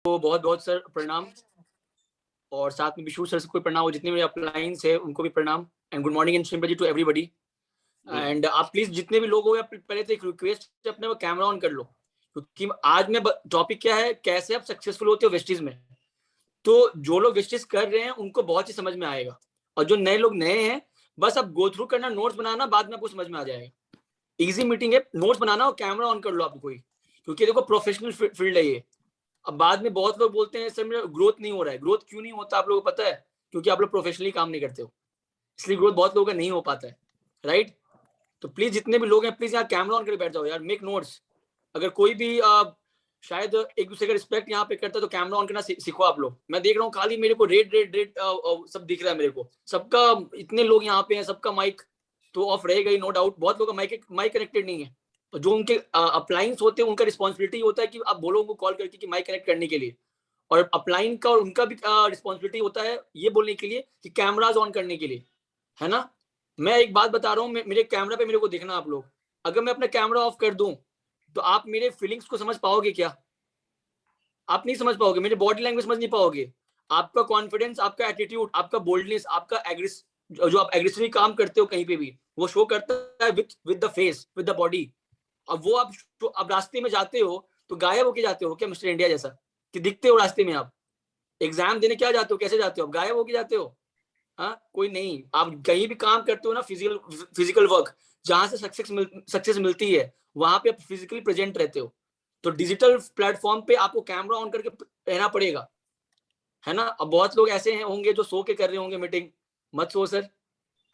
बहुत बहुत सर प्रणाम, और साथ में विशु सर से कोई प्रणाम, और जितने मेरे अपलाइंस है उनको भी प्रणाम, and good morning and sympathy to everybody. And आप प्लीज जितने भी लोग हो, या पहले तो एक रिक्वेस्ट है, अपने वो कैमरा ऑन कर लो, क्योंकि आज में टॉपिक क्या है, कैसे आप सक्सेसफुल होते हो वेस्टीज में। तो जो लोग वेस्टीज कर रहे हैं उनको बहुत ही समझ में आएगा, और जो नए लोग नए हैं, बस आप गो थ्रू करना, नोट्स बनाना, बाद में आपको समझ में आ जाएगा। इजी मीटिंग है, नोट्स बनाना और कैमरा ऑन कर लो आप कोई, क्योंकि देखो प्रोफेशनल फील्ड है ये। अब बाद में बहुत लोग बोलते हैं सर मेरा ग्रोथ नहीं हो रहा है। ग्रोथ क्यों नहीं होता आप लोगों को पता है? क्योंकि आप लोग प्रोफेशनली काम नहीं करते हो, इसलिए ग्रोथ बहुत लोगों का नहीं हो पाता है, राइट। तो प्लीज जितने भी लोग हैं, प्लीज यहाँ कैमरा ऑन करके बैठ जाओ यार, मेक नोट्स। अगर कोई भी शायद एक दूसरे का रिस्पेक्ट यहाँ पे करता है तो कैमरा ऑन करना सीखो आप लोग। मैं देख रहा हूँ खाली मेरे को रेड रेड रेड सब दिख रहा है मेरे को, सबका, इतने लोग यहाँ पे हैं, सबका माइक तो ऑफ रहेगा ही, नो डाउट। बहुत लोगों का माइक कनेक्टेड नहीं है, तो जो उनके अप्लाइंस होते हैं उनका रिस्पॉन्सिबिलिटी होता है कि आप बोलो उनको कॉल करके कि माइक कनेक्ट करने के लिए, और अपलाइन का और उनका भी रिस्पॉन्सिबिलिटी होता है ये बोलने के लिए कि कैमराज ऑन करने के लिए, है ना। मैं एक बात बता रहा हूँ, मेरे कैमरा पे मेरे को देखना आप लोग, अगर मैं अपना कैमरा ऑफ कर दूं तो आप मेरे फीलिंग्स को समझ पाओगे क्या? आप नहीं समझ पाओगे, मेरे बॉडी लैंग्वेज समझ नहीं पाओगे। आपका कॉन्फिडेंस, आपका एटीट्यूड, आपका बोल्डनेस, आपका एग्रेस, जो आप एग्रेसिवली काम करते हो कहीं पे भी, वो शो करता है with the face, with the body. अब वो आप तो अब रास्ते में जाते हो तो गायब होके जाते हो क्या, मिस्टर इंडिया जैसा, कि दिखते हो रास्ते में? आप एग्जाम देने क्या जाते हो, कैसे जाते हो? आप गायब होके जाते हो। हाँ, कोई नहीं, आप कहीं भी काम करते हो ना, फिजिकल वर्क, जहां से सक्सेस मिलती है, वहां पे आप फिजिकली प्रेजेंट रहते हो। तो डिजिटल प्लेटफॉर्म पे आपको कैमरा ऑन करके रहना पड़ेगा, है ना। अब बहुत लोग ऐसे हैं होंगे जो सो के कर रहे होंगे मीटिंग, मत सो सर,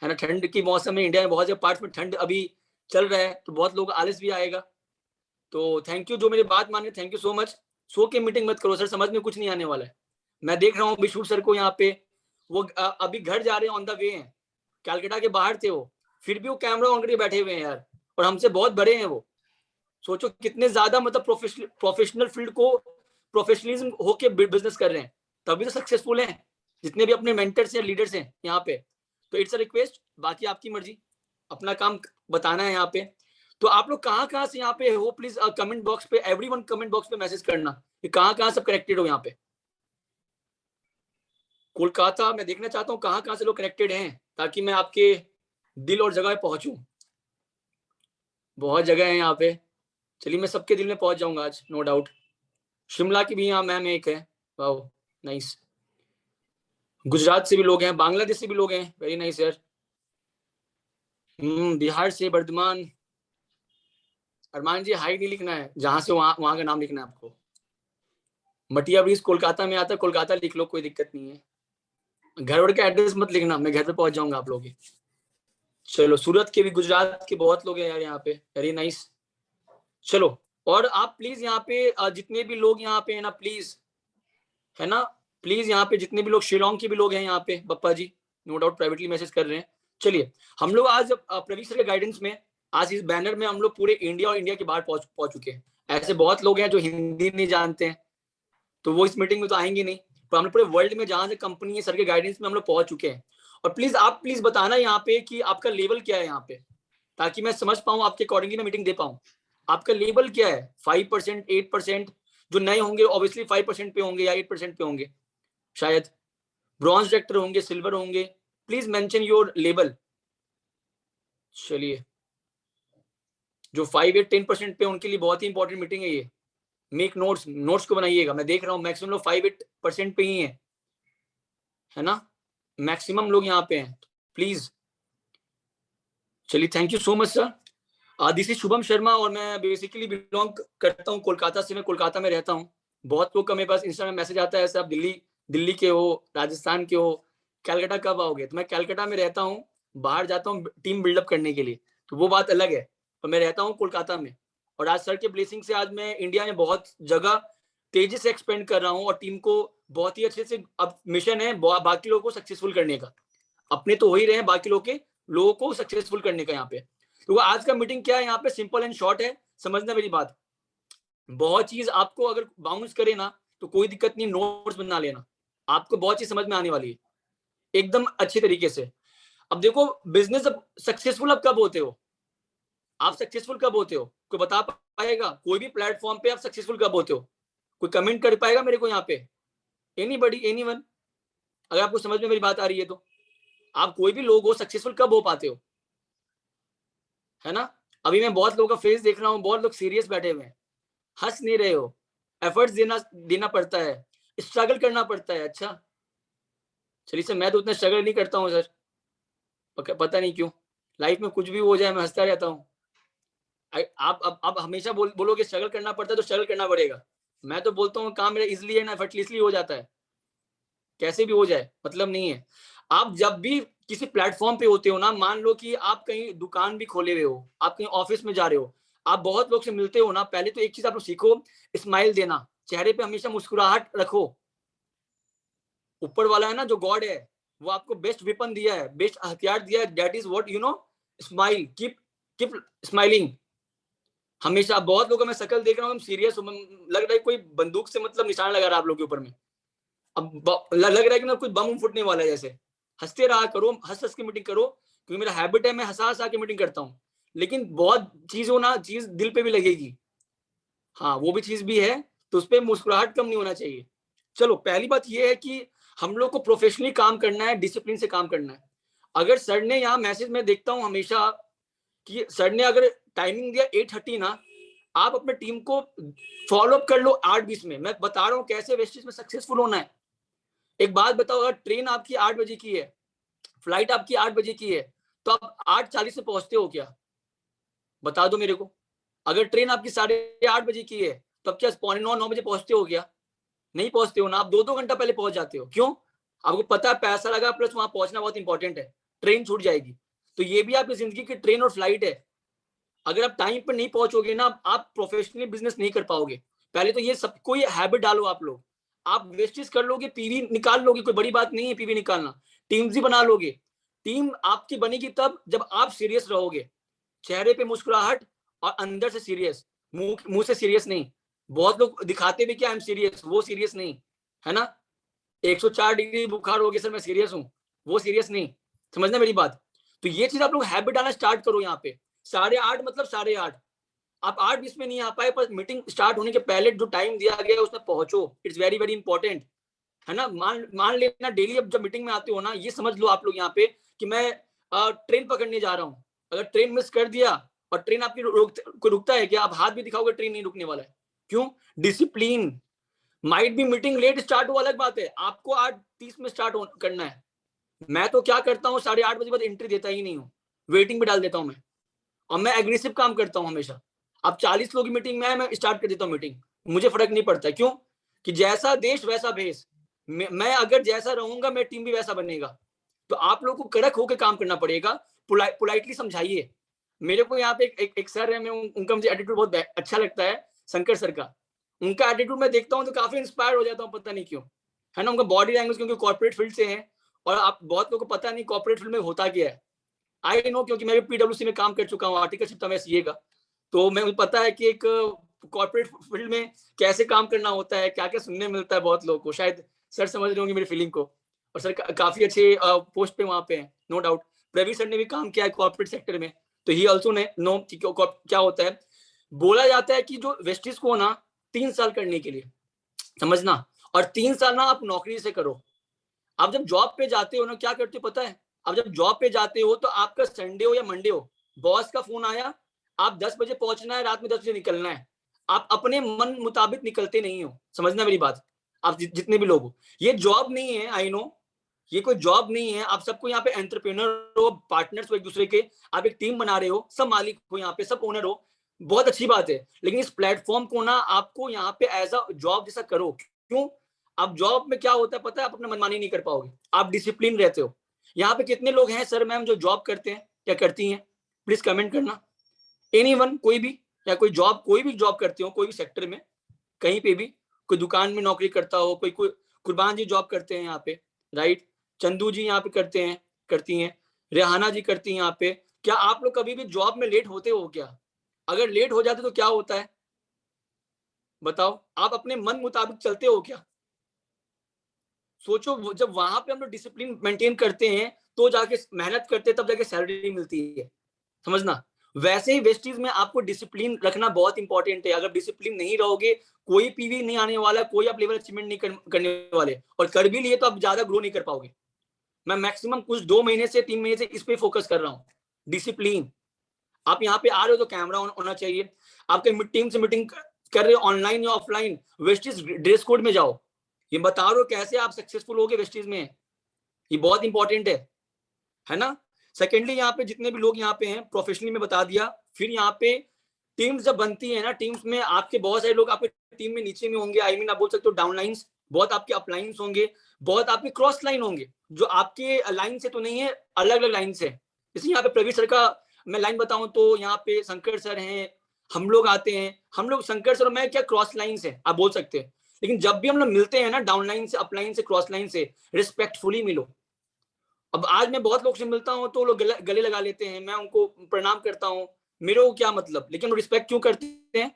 है ना। ठंड की मौसम में इंडिया में बहुत से पार्ट्स में ठंड अभी चल रहा है, तो बहुत लोग आलस भी आएगा। तो थैंक यू जो मेरी बात माने, थैंक यू सो मच। सो के मीटिंग मत करो सर, समझ में कुछ नहीं आने वाला है। मैं देख रहा हूँ विशु सर को यहाँ पे, वो अभी घर जा रहे हैं, ऑन द वे हैं, कैलकाटा के बाहर थे वो, फिर भी वो कैमरा ऑन करके बैठे हुए हैं यार, और हमसे बहुत बड़े हैं वो। सोचो कितने ज्यादा मतलब प्रोफेशनल फील्ड को प्रोफेशनलिज्म होके बिजनेस कर रहे हैं, तभी तो सक्सेसफुल हैं जितने भी अपने मेंटर्स हैं, लीडर्स हैं यहाँ पे। तो इट्स अ रिक्वेस्ट, बाकी आपकी मर्जी, अपना काम बताना है यहाँ पे। तो आप लोग कहाँ कहाँ से यहाँ पे हो, प्लीज कमेंट बॉक्स पे, एवरीवन कमेंट बॉक्स पे मैसेज करना कि कहाँ कहाँ सब कनेक्टेड हो यहाँ पे। कोलकाता मैं देखना चाहता हूँ कहाँ कहाँ से लोग कनेक्टेड हैं, ताकि मैं आपके दिल और जगह पे पहुंचूं। बहुत जगह है यहाँ पे, चलिए मैं सबके दिल में पहुंच जाऊंगा आज, नो डाउट। शिमला की भी यहाँ मैम एक है, वाओ, नाइस। गुजरात से भी लोग हैं, बांग्लादेश से भी लोग हैं, वेरी नाइस यार। बिहार से वर्धमान, अरमान जी हाई नहीं लिखना है, जहां से वहां का नाम लिखना है आपको। मटिया ब्रिज कोलकाता में आता है, कोलकाता लिख लो, कोई दिक्कत नहीं है। घर वर का एड्रेस मत लिखना, मैं घर पे पहुंच जाऊंगा आप लोगों के। चलो, सूरत के भी, गुजरात के बहुत लोग हैं यार यहाँ पे, वेरी नाइस। चलो, और आप प्लीज यहाँ पे जितने भी लोग यहाँ पे है ना, प्लीज, है ना, प्लीज यहाँ पे जितने भी लोग, शिलोंग के भी लोग हैं यहाँ पे, बप्पा जी नो डाउट प्राइवेटली मैसेज कर रहे हैं। चलिए, हम लोग आज प्रवीण सर के गाइडेंस में, आज इस बैनर में हम लोग पूरे इंडिया और इंडिया के बाहर पहुंच चुके हैं। ऐसे बहुत लोग हैं जो हिंदी नहीं जानते हैं, तो वो इस मीटिंग में तो आएंगे नहीं, पर हम लोग पूरे वर्ल्ड में जहां से कंपनी है, सर के गाइडेंस में हम लोग पहुंच चुके हैं। और प्लीज आप प्लीज बताना यहाँ पे कि आपका लेवल क्या है यहाँ पे, ताकि मैं समझ पाऊँ, आपके अकॉर्डिंगली मैं मीटिंग दे पाऊँ। आपका लेवल क्या है? 5%, 8%? जो नए होंगे ऑब्वियसली 5% पे होंगे या 8% पे होंगे शायद, ब्रॉन्ज डायरेक्टर होंगे, सिल्वर होंगे। Please mention your level. चलिए, जो 5, 8, 10% पे उनके लिए बहुत ही इंपॉर्टेंट मीटिंग है ये। मेक नोट्स, नोट्स को बनाइएगा। मैं देख रहा हूँ मैक्सिमम लोग 5, 8% पे ही है ना, मैक्सिमम लोग यहाँ पे हैं, प्लीज। चलिए, thank you so much sir. This is Shubham Sharma, और मैं बेसिकली बिलोंग करता हूँ कोलकाता से, मैं कोलकाता में रहता हूँ। बहुत लोग का मेरे पास इंस्टा में मैसेज आता है, सर आप दिल्ली दिल्ली के हो, राजस्थान के हो, कैलकाटा कब आओगे? तो मैं कैलकाटा में रहता हूँ, बाहर जाता हूँ टीम बिल्डअप करने के लिए, तो वो बात अलग है, पर मैं रहता हूँ कोलकाता में। और आज सर के ब्लेसिंग से आज मैं इंडिया में बहुत जगह तेजी से एक्सपेंड कर रहा हूँ, और टीम को बहुत ही अच्छे से, अब मिशन है बाकी लोगों को सक्सेसफुल करने का। अपने तो हो ही रहे हैं, बाकी लोगों को सक्सेसफुल करने का यहाँ पे। तो आज का मीटिंग क्या है यहाँ पे, सिंपल एंड शॉर्ट है, समझना मेरी बात। बहुत चीज आपको अगर बाउंस करे ना तो कोई दिक्कत नहीं, नोट्स बना लेना, आपको बहुत चीज समझ में आने वाली है एकदम अच्छे तरीके से। अब देखो, बिजनेस अब सक्सेसफुल अब कब होते हो, आप सक्सेसफुल कब होते हो, कोई बता पाएगा? कोई भी प्लेटफॉर्म पे आप सक्सेसफुल कब होते हो? कोई कमेंट कर पाएगा मेरे को यहाँ पे? Anybody, anyone? अगर आपको समझ में मेरी बात आ रही है तो आप कोई भी लोग हो, सक्सेसफुल कब हो पाते हो, है ना? अभी मैं बहुत लोगों का फेस देख रहा हूँ, बहुत लोग सीरियस बैठे हुए हैं, हंस नहीं रहे हो, एफर्ट्स देना पड़ता है, स्ट्रगल करना पड़ता है। अच्छा चलिए सर, मैं तो उतना स्ट्रगल नहीं करता हूँ सर, पता नहीं क्यों लाइफ में कुछ भी हो जाए मैं हंसता रहता हूँ। आप हमेशा बोलोगे स्ट्रगल करना पड़ता है तो स्ट्रगल करना पड़ेगा। मैं तो बोलता हूँ काम मेरा इजिली है ना, एफर्टलेसली हो जाता है, कैसे भी हो जाए मतलब नहीं है। आप जब भी किसी प्लेटफॉर्म पे होते हो ना, मान लो कि आप कहीं दुकान भी खोले हुए हो, आप कहीं ऑफिस में जा रहे हो, आप बहुत लोग से मिलते हो ना, पहले तो एक चीज आप लोग सीखो, स्माइल देना, चेहरे पे हमेशा मुस्कुराहट रखो। ऊपर वाला है ना जो गॉड है, वो आपको बेस्ट वेपन दिया है, बेस्ट हथियार दिया है, that is what you know, smile, keep smiling. हमेशा बहुत लोगों में शक्ल देख रहा हूँ, सीरियस लग रहा है कोई बंदूक से मतलब निशान लगा रहा है आप लोग के ऊपर में। अब लग रहा है कि ना कुछ बम फूटने वाला है जैसे। हंसते रहा करो, हंस हंस के मीटिंग करो, क्योंकि मेरा हैबिट है, मैं हंसा हंसा के मीटिंग करता हूँ। लेकिन बहुत चीज हो ना, चीज दिल पे भी लगेगी, हाँ वो भी चीज भी है, तो उस पर मुस्कुराहट कम नहीं होना चाहिए। चलो पहली बात ये है कि हम लोग को प्रोफेशनली काम करना है, डिसिप्लिन से काम करना है। अगर सर ने यहाँ मैसेज में देखता हूँ हमेशा कि सर ने अगर टाइमिंग दिया 8:30 ना, आप अपने टीम को फॉलो अप कर लो 8:20 में। मैं बता रहा हूँ कैसे वेस्टेज में सक्सेसफुल होना है। एक बात बताओ, अगर ट्रेन आपकी 8 बजे की है, फ्लाइट आपकी 8 बजे की है, तो आप 8:40 में पहुंचते हो क्या? बता दो मेरे को। अगर ट्रेन आपकी 8:30 बजे की है, तो आप क्या 8:45-9 बजे पहुंचते हो क्या? नहीं पहुंचते हो ना, आप 2-2 घंटा पहले पहुंच जाते हो। क्यों? आपको पता है पैसा लगा, प्लस वहां पहुंचना बहुत इंपॉर्टेंट है, ट्रेन छूट जाएगी। तो ये भी आपकी जिंदगी की ट्रेन और फ्लाइट है। अगर आप टाइम पर नहीं पहुंचोगे ना, आप प्रोफेशनली बिजनेस नहीं कर पाओगे। पहले तो ये सबको ये हैबिट डालो आप लोग। आप वेस्टेज कर लोगे, पीवी निकाल लोगे, कोई बड़ी बात नहीं है पीवी निकालना, टीम्स ही बना लोगे। टीम आपकी बनेगी तब जब आप सीरियस रहोगे, चेहरे पे मुस्कुराहट और अंदर से सीरियस, मुंह से सीरियस नहीं। बहुत लोग दिखाते भी क्या, आई एम सीरियस, वो सीरियस नहीं है ना। 104 डिग्री बुखार हो गया सर मैं सीरियस हूँ, वो सीरियस नहीं। समझना मेरी बात। तो ये चीज आप लोग हैबिट डालना स्टार्ट करो। यहाँ पे 8:30 मतलब 8:30, आप 8:20 में नहीं आ पाए, पर मीटिंग स्टार्ट होने के पहले जो टाइम दिया गया है उसमें पहुंचो। इट्स वेरी वेरी इंपॉर्टेंट, है ना। मान लेना डेली अब जब मीटिंग में आते हो ना, ये समझ लो आप लोग यहाँ पे कि मैं ट्रेन पकड़ने जा रहा हूँ। अगर ट्रेन मिस कर दिया और ट्रेन आपकी रुकता है क्या, आप हाथ भी दिखाओगे, ट्रेन नहीं रुकने वाला है। क्यों? डिसिप्लिन। माइट भी मीटिंग लेट स्टार्ट हो, अलग बात है, आपको 8:30 में स्टार्ट करना है। मैं तो क्या करता हूँ, 8:30 बजे बाद एंट्री देता ही नहीं हूँ, वेटिंग में डाल देता हूँ मैं। और मैं एग्रेसिव काम करता हूँ हमेशा। अब 40 लोग की मीटिंग में है, मैं स्टार्ट कर देता हूँ मीटिंग, मुझे फर्क नहीं पड़ता। क्यों? कि जैसा देश वैसा भेष। मैं अगर जैसा रहूंगा, मेरी टीम भी वैसा बनेगा। तो आप लोगों को कड़क होकर काम करना पड़ेगा। पोलाइटली समझाइए। मेरे को यहाँ पे एक सर है, मैं उनका मुझे एटीट्यूड बहुत अच्छा लगता है, शंकर सर का। उनका एटीट्यूड मैं देखता हूँ तो काफी इंस्पायर हो जाता हूँ, पता नहीं क्यों, है ना। उनका बॉडी लैंग्वेज, क्योंकि कॉर्पोरेट फील्ड से है, और आप बहुत लोगों को पता नहीं कॉर्पोरेट फील्ड में होता क्या है। आई नो, क्योंकि मैं भी पीडब्ल्यूसी में काम कर चुका हूँ, आर्टिकलशिप था मैं सीए का। तो मैं, मुझे पता है कि एक कॉर्पोरेट फील्ड में कैसे काम करना होता है, क्या क्या सुनने मिलता है बहुत लोगों को। शायद सर समझ रहे होंगे मेरी फीलिंग को। और सर काफी अच्छे पोस्ट पे वहां पे हैं, नो डाउट। रवि सर ने भी काम किया है कॉर्पोरेट सेक्टर में, तो ही ऑल्सो ने नो क्या होता है। बोला जाता है कि जो वेस्टिस को ना 3 साल करने के लिए, समझना, और 3 साल ना आप नौकरी से करो। आप जब जॉब पे जाते हो ना, क्या करते हो पता है? आप जब जॉब पे जाते हो तो आपका संडे हो या मंडे हो, बॉस का फोन आया, आप 10 बजे पहुंचना है, रात में 10 बजे निकलना है। आप अपने मन मुताबिक निकलते नहीं हो, समझना मेरी बात। आप जितने भी लोग हो, ये जॉब नहीं है, आई नो, ये कोई जॉब नहीं है। आप सबको यहाँ पे एंटरप्रेन्योर हो, पार्टनर्स हो एक दूसरे के, आप एक टीम बना रहे हो, सब मालिक हो यहाँ पे, सब ओनर हो, बहुत अच्छी बात है। लेकिन इस प्लेटफॉर्म को ना आपको यहाँ पे एज अ जॉब जैसा करो। क्यों? अब जॉब में क्या होता है पता है, आप अपना मनमानी नहीं कर पाओगे, आप डिसिप्लिन रहते हो। यहाँ पे कितने लोग हैं सर मैम जो जॉब करते हैं या करती हैं? प्लीज कमेंट करना। एनीवन, कोई भी, या कोई जॉब, कोई भी जॉब करते हो, कोई भी सेक्टर में, कहीं पे भी, कोई दुकान में नौकरी करता हो, कोई कुर्बान जी जॉब करते हैं यहाँ पे, राइट। चंदू जी यहाँ पे करते हैं, करती हैं, रेहाना जी करती हैं यहाँ पे। क्या आप लोग कभी भी जॉब में लेट होते हो क्या? अगर लेट हो जाते तो क्या होता है बताओ? आप अपने मन मुताबिक चलते हो क्या? सोचो, जब वहां पे हम लोग डिसिप्लिन मेंटेन करते हैं, तो जाके मेहनत करते हैं, तब जाके सैलरी मिलती है, समझना। वैसे ही वेस्टीज में आपको डिसिप्लिन रखना बहुत इंपॉर्टेंट है। अगर डिसिप्लिन नहीं रहोगे, कोई पीवी नहीं आने वाला, कोई आप लेवल अचीवमेंट नहीं करने वाले, और कर भी लिए तो आप ज्यादा ग्रो नहीं कर पाओगे। मैं मैक्सिमम कुछ 2 महीने से 3 महीने से इस पे फोकस कर रहा हूँ, डिसिप्लिन। आप यहाँ पे आ रहे हो तो कैमरा ऑन होना चाहिए। आपके टीम से मीटिंग कर रहे हो ऑनलाइन या ऑफलाइन, वेस्टीज ड्रेस कोड में जाओ। ये बता रहे हो कैसे आप सक्सेसफुल होगे वेस्टीज में, ये बहुत इंपॉर्टेंट है ना। सेकेंडली, यहाँ पे जितने भी लोग यहाँ पे हैं प्रोफेशनली में बता दिया। फिर यहाँ पे टीम्स जब बनती है ना, टीम्स में आपके बहुत सारे लोग आपके टीम में नीचे में होंगे, आई मीन आप बोल सकते हो डाउनलाइंस, बहुत आपके अपलाइंस होंगे, बहुत आपके क्रॉस लाइन होंगे, जो आपके लाइन से तो नहीं है, अलग अलग लाइन से। जैसे यहाँ पे प्रवीण सर का मैं लाइन बताऊं तो यहाँ पे शंकर सर हैं, हम लोग आते हैं, हम लोग शंकर सर और मैं क्या क्रॉस लाइन से आप बोल सकते हैं। लेकिन जब भी हम लोग मिलते हैं ना, डाउन लाइन से, अपलाइन से, क्रॉस लाइन से, रिस्पेक्टफुली मिलो। अब आज मैं बहुत लोग से मिलता हूँ तो लोग गले लगा लेते हैं, मैं उनको प्रणाम करता हूँ, मेरे को क्या मतलब, लेकिन वो रिस्पेक्ट क्यों करते हैं?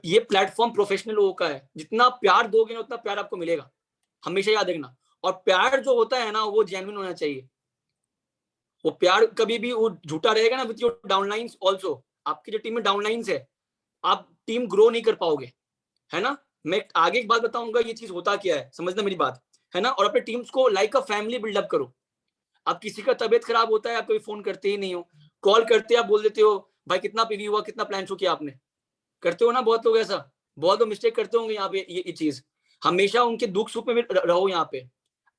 ये प्लेटफॉर्म प्रोफेशनल लोगों का है, जितना प्यार दोगे ना उतना प्यार आपको मिलेगा, हमेशा याद रखना। और प्यार जो होता है ना वो जेन्युइन होना चाहिए। वो प्यार कभी भी वो झूठा रहेगा ना विद योर डाउनलाइंस आल्सो, आपकी जो टीम में डाउनलाइंस है, आप टीम ग्रो नहीं कर पाओगे, है ना। मैं आगे एक बात बताऊंगा, ये चीज होता क्या है, समझना मेरी बात, है ना। और अपने टीम्स को लाइक अ फैमिली बिल्डअप करो। अब किसी का तबियत खराब होता है, आप कभी फोन करते ही नहीं हो, कॉल करते आप बोल देते हो भाई कितना पीवी हुआ, कितना प्लान शो किया आपने, करते हो ना बहुत लोग ऐसा, बहुत लोग मिस्टेक करते होंगे यहाँ पे। ये चीज हमेशा उनके दुख सुख में रहो यहाँ पे।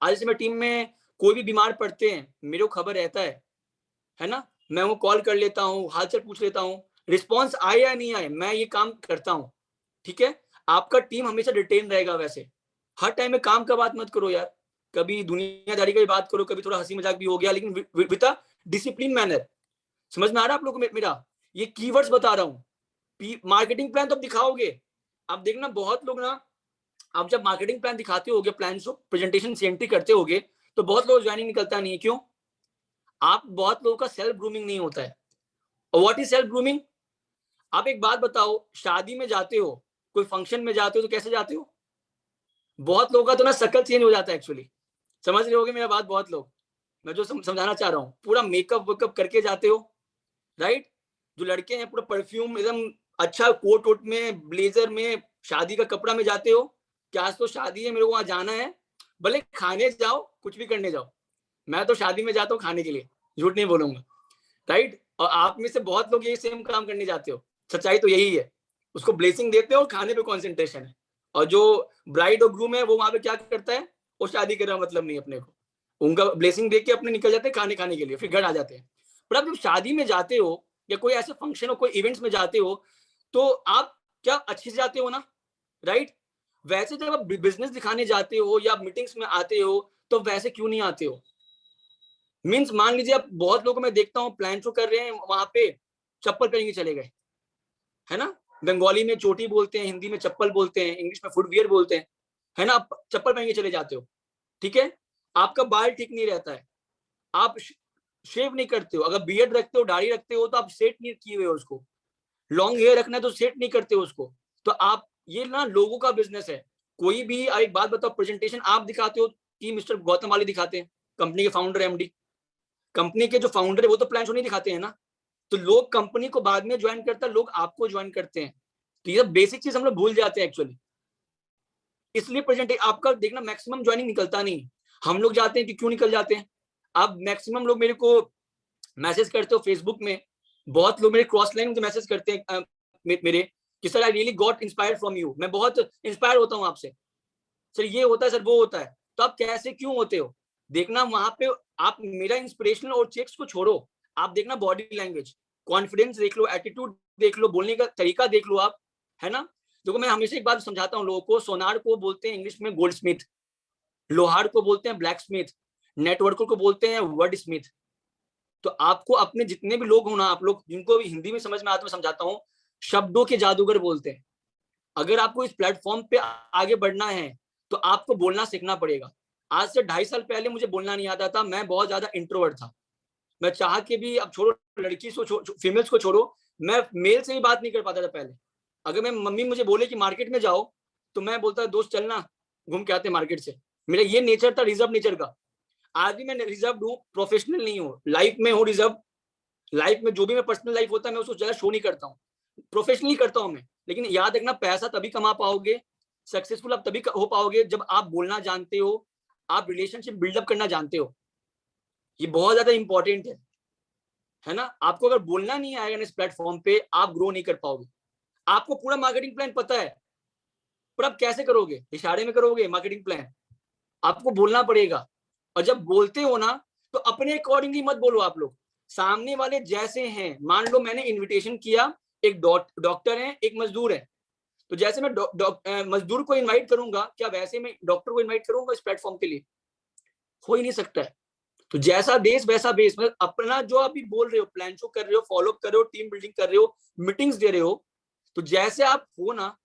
आज से मैं टीम में कोई भी बीमार पड़ते हैं, मेरे को खबर रहता है ना, मैं वो कॉल कर लेता हूँ, हालचाल पूछ लेता हूँ, रिस्पॉन्स आए या नहीं आए, मैं ये काम करता हूँ, ठीक है। आपका टीम हमेशा डिटेन रहेगा। वैसे हर टाइम में काम का बात मत करो यार, कभी दुनियादारी की बात करो, कभी थोड़ा हंसी मजाक भी हो गया, लेकिन विद अ डिसिप्लिन मैनर। समझ में आ रहा है आप लोगों को मेरा ये कीवर्ड्स बता रहा हूँ। मार्केटिंग प्लान तो आप दिखाओगे, आप देखना बहुत लोग ना, आप जब मार्केटिंग प्लान दिखाते होगे, प्लान शो प्रेजेंटेशन सेंट्री करते होगे, तो बहुत लोग ज्वाइनिंग निकलता नहीं है। क्यों? आप बहुत लोगों का सेल्फ ग्रूमिंग नहीं होता है। और व्हाट इज सेल्फ ग्रूमिंग? आप एक बात बताओ, शादी में जाते हो, कोई फंक्शन में जाते हो तो कैसे जाते हो? बहुत लोगों का तो ना शक्ल चेंज हो जाता है एक्चुअली, समझ रहे होगे मेरा बात। बहुत लोग, मैं जो समझाना चाह रहा हूँ, पूरा मेकअप वेकअप करके जाते हो, राइट। जो लड़के हैं पूरा परफ्यूम एकदम अच्छा, कोट वोट में, ब्लेजर में, शादी का कपड़ा में जाते हो, क्या आज तो शादी है, मेरे को वहां जाना है, भले खाने जाओ कुछ भी करने जाओ, मैं तो शादी में जाता हूँ खाने के लिए, झूठ नहीं बोलूंगा, राइट। और आप में से बहुत लोग यही सेम काम करने जाते हो, सच्चाई तो यही है। उसको ब्लेसिंग देते हो और खाने पे कॉन्सेंट्रेशन है। और जो ब्राइड और ग्रूम है वो वहां पे क्या करता है, वो शादी कर रहा मतलब नहीं अपने को, उनका ब्लेसिंग देख के अपने निकल जाते हैं खाने खाने के लिए, फिर घर आ जाते हैं। पर आप जब शादी में जाते हो या कोई ऐसे फंक्शन हो, कोई इवेंट्स में जाते हो, तो आप क्या अच्छे से जाते हो ना, राइट। वैसे जब आप बिजनेस दिखाने जाते हो या मीटिंग्स में आते हो, तो वैसे क्यों नहीं आते हो? मीन्स मान लीजिए आप, बहुत लोगों को मैं देखता हूँ प्लान शो कर रहे हैं, वहां पे चप्पल पहन के चले गए, है ना। बंगाली में चोटी बोलते हैं, हिंदी में चप्पल बोलते हैं, इंग्लिश में फुटवियर बोलते हैं, है ना। आप चप्पल पहन के चले जाते हो, ठीक है। आपका बाल ठीक नहीं रहता है, आप शेव नहीं करते हो, अगर बियर्ड रखते हो, दाढ़ी रखते हो, तो आप सेट नहीं किए हुए हो उसको, लॉन्ग हेयर रखना है तो सेट नहीं करते हो उसको। तो आप, ये ना लोगों का बिजनेस है। कोई भी एक बात बताओ, प्रेजेंटेशन आप दिखाते हो कि मिस्टर गौतम वाली दिखाते हैं, कंपनी के फाउंडर एमडी, कंपनी के जो फाउंडर है वो तो प्लान शो नहीं दिखाते हैं ना। तो लोग कंपनी को बाद में ज्वाइन करता है, लोग आपको ज्वाइन करते हैं। तो ये बेसिक चीज हम लोग भूल जाते हैं एक्चुअली, इसलिए प्रेजेंट आपका देखना मैक्सिमम ज्वाइनिंग निकलता नहीं। हम लोग जाते हैं कि क्यों निकल जाते हैं? अब मैक्सिमम लोग मेरे को मैसेज करते हो फेसबुक में, बहुत लोग मेरे क्रॉस लाइन में मैसेज करते हैं मेरे कि sir I really got inspired from you, मैं बहुत इंस्पायर होता हूँ आपसे, सर ये होता है, सर वो होता है। तो आप कैसे क्यों होते हो? देखना वहां पे, आप मेरा इंस्पिरेशनल और चेक्स को छोड़ो, आप देखना बॉडी लैंग्वेज, कॉन्फिडेंस देख लो, एटीट्यूड देख लो, बोलने का तरीका देख लो आप, है ना। देखो मैं हमेशा एक बात समझाता हूँ लोगों को, सोनार को बोलते हैं इंग्लिश में गोल्ड स्मिथ, लोहार को बोलते हैं ब्लैक स्मिथ, नेटवर्कर को बोलते हैं वर्ड स्मिथ। तो आपको अपने जितने भी लोग हो ना, आप लोग जिनको भी हिंदी में समझ में आता है मैं समझाता हूँ, शब्दों के जादूगर बोलते हैं। अगर आपको इस प्लेटफॉर्म पे आगे बढ़ना है तो आपको बोलना सीखना पड़ेगा। आज से 2.5 साल पहले मुझे बोलना नहीं आता था, मैं बहुत ज्यादा इंट्रोवर्ट था। मैं चाह के भी, अब छोड़ो लड़की को, फीमेल्स को छोड़ो, मैं मेल से भी बात नहीं कर पाता था पहले। अगर मैं, मम्मी मुझे बोले कि मार्केट में जाओ, तो मैं बोलता दोस्त चलना घूम के आते मार्केट से। मेरा ये नेचर था, रिजर्व नेचर का। आज भी मैं रिजर्व हूँ, प्रोफेशनल नहीं हूँ, लाइफ में हूँ रिजर्व, लाइफ में जो भी मैं पर्सनल लाइफ होता है मैं उसको ज्यादा शो नहीं करता हूँ, प्रोफेशनली करता हूँ मैं। लेकिन याद रखना, पैसा तभी कमा पाओगे, सक्सेसफुल आप तभी हो पाओगे जब आप बोलना जानते हो, आप रिलेशनशिप बिल्डअप करना जानते हो। ये बहुत ज्यादा इंपॉर्टेंट है ना। आपको अगर बोलना नहीं आएगा ना इस प्लेटफॉर्म पे, आप ग्रो नहीं कर पाओगे। आपको पूरा मार्केटिंग प्लान पता है, पर आप कैसे करोगे? इशारे में करोगे मार्केटिंग प्लान? आपको बोलना पड़ेगा। और जब बोलते हो ना, तो अपने अकॉर्डिंगली मत बोलो आप लोग, सामने वाले जैसे हैं। मान लो मैंने इनविटेशन किया, एक डॉक्टर है, एक मजदूर है, तो जैसे मैं मजदूर को इनवाइट करूंगा, क्या वैसे मैं डॉक्टर को इनवाइट करूंगा इस प्लेटफॉर्म के लिए? हो ही नहीं सकता है। तो जैसा देश वैसा बेस, मतलब अपना जो अभी बोल रहे हो, प्लान शो कर रहे हो, फॉलो कर रहे हो, टीम बिल्डिंग कर रहे हो, मीटिंग्स दे रहे हो, तो जैसे आप हो ना,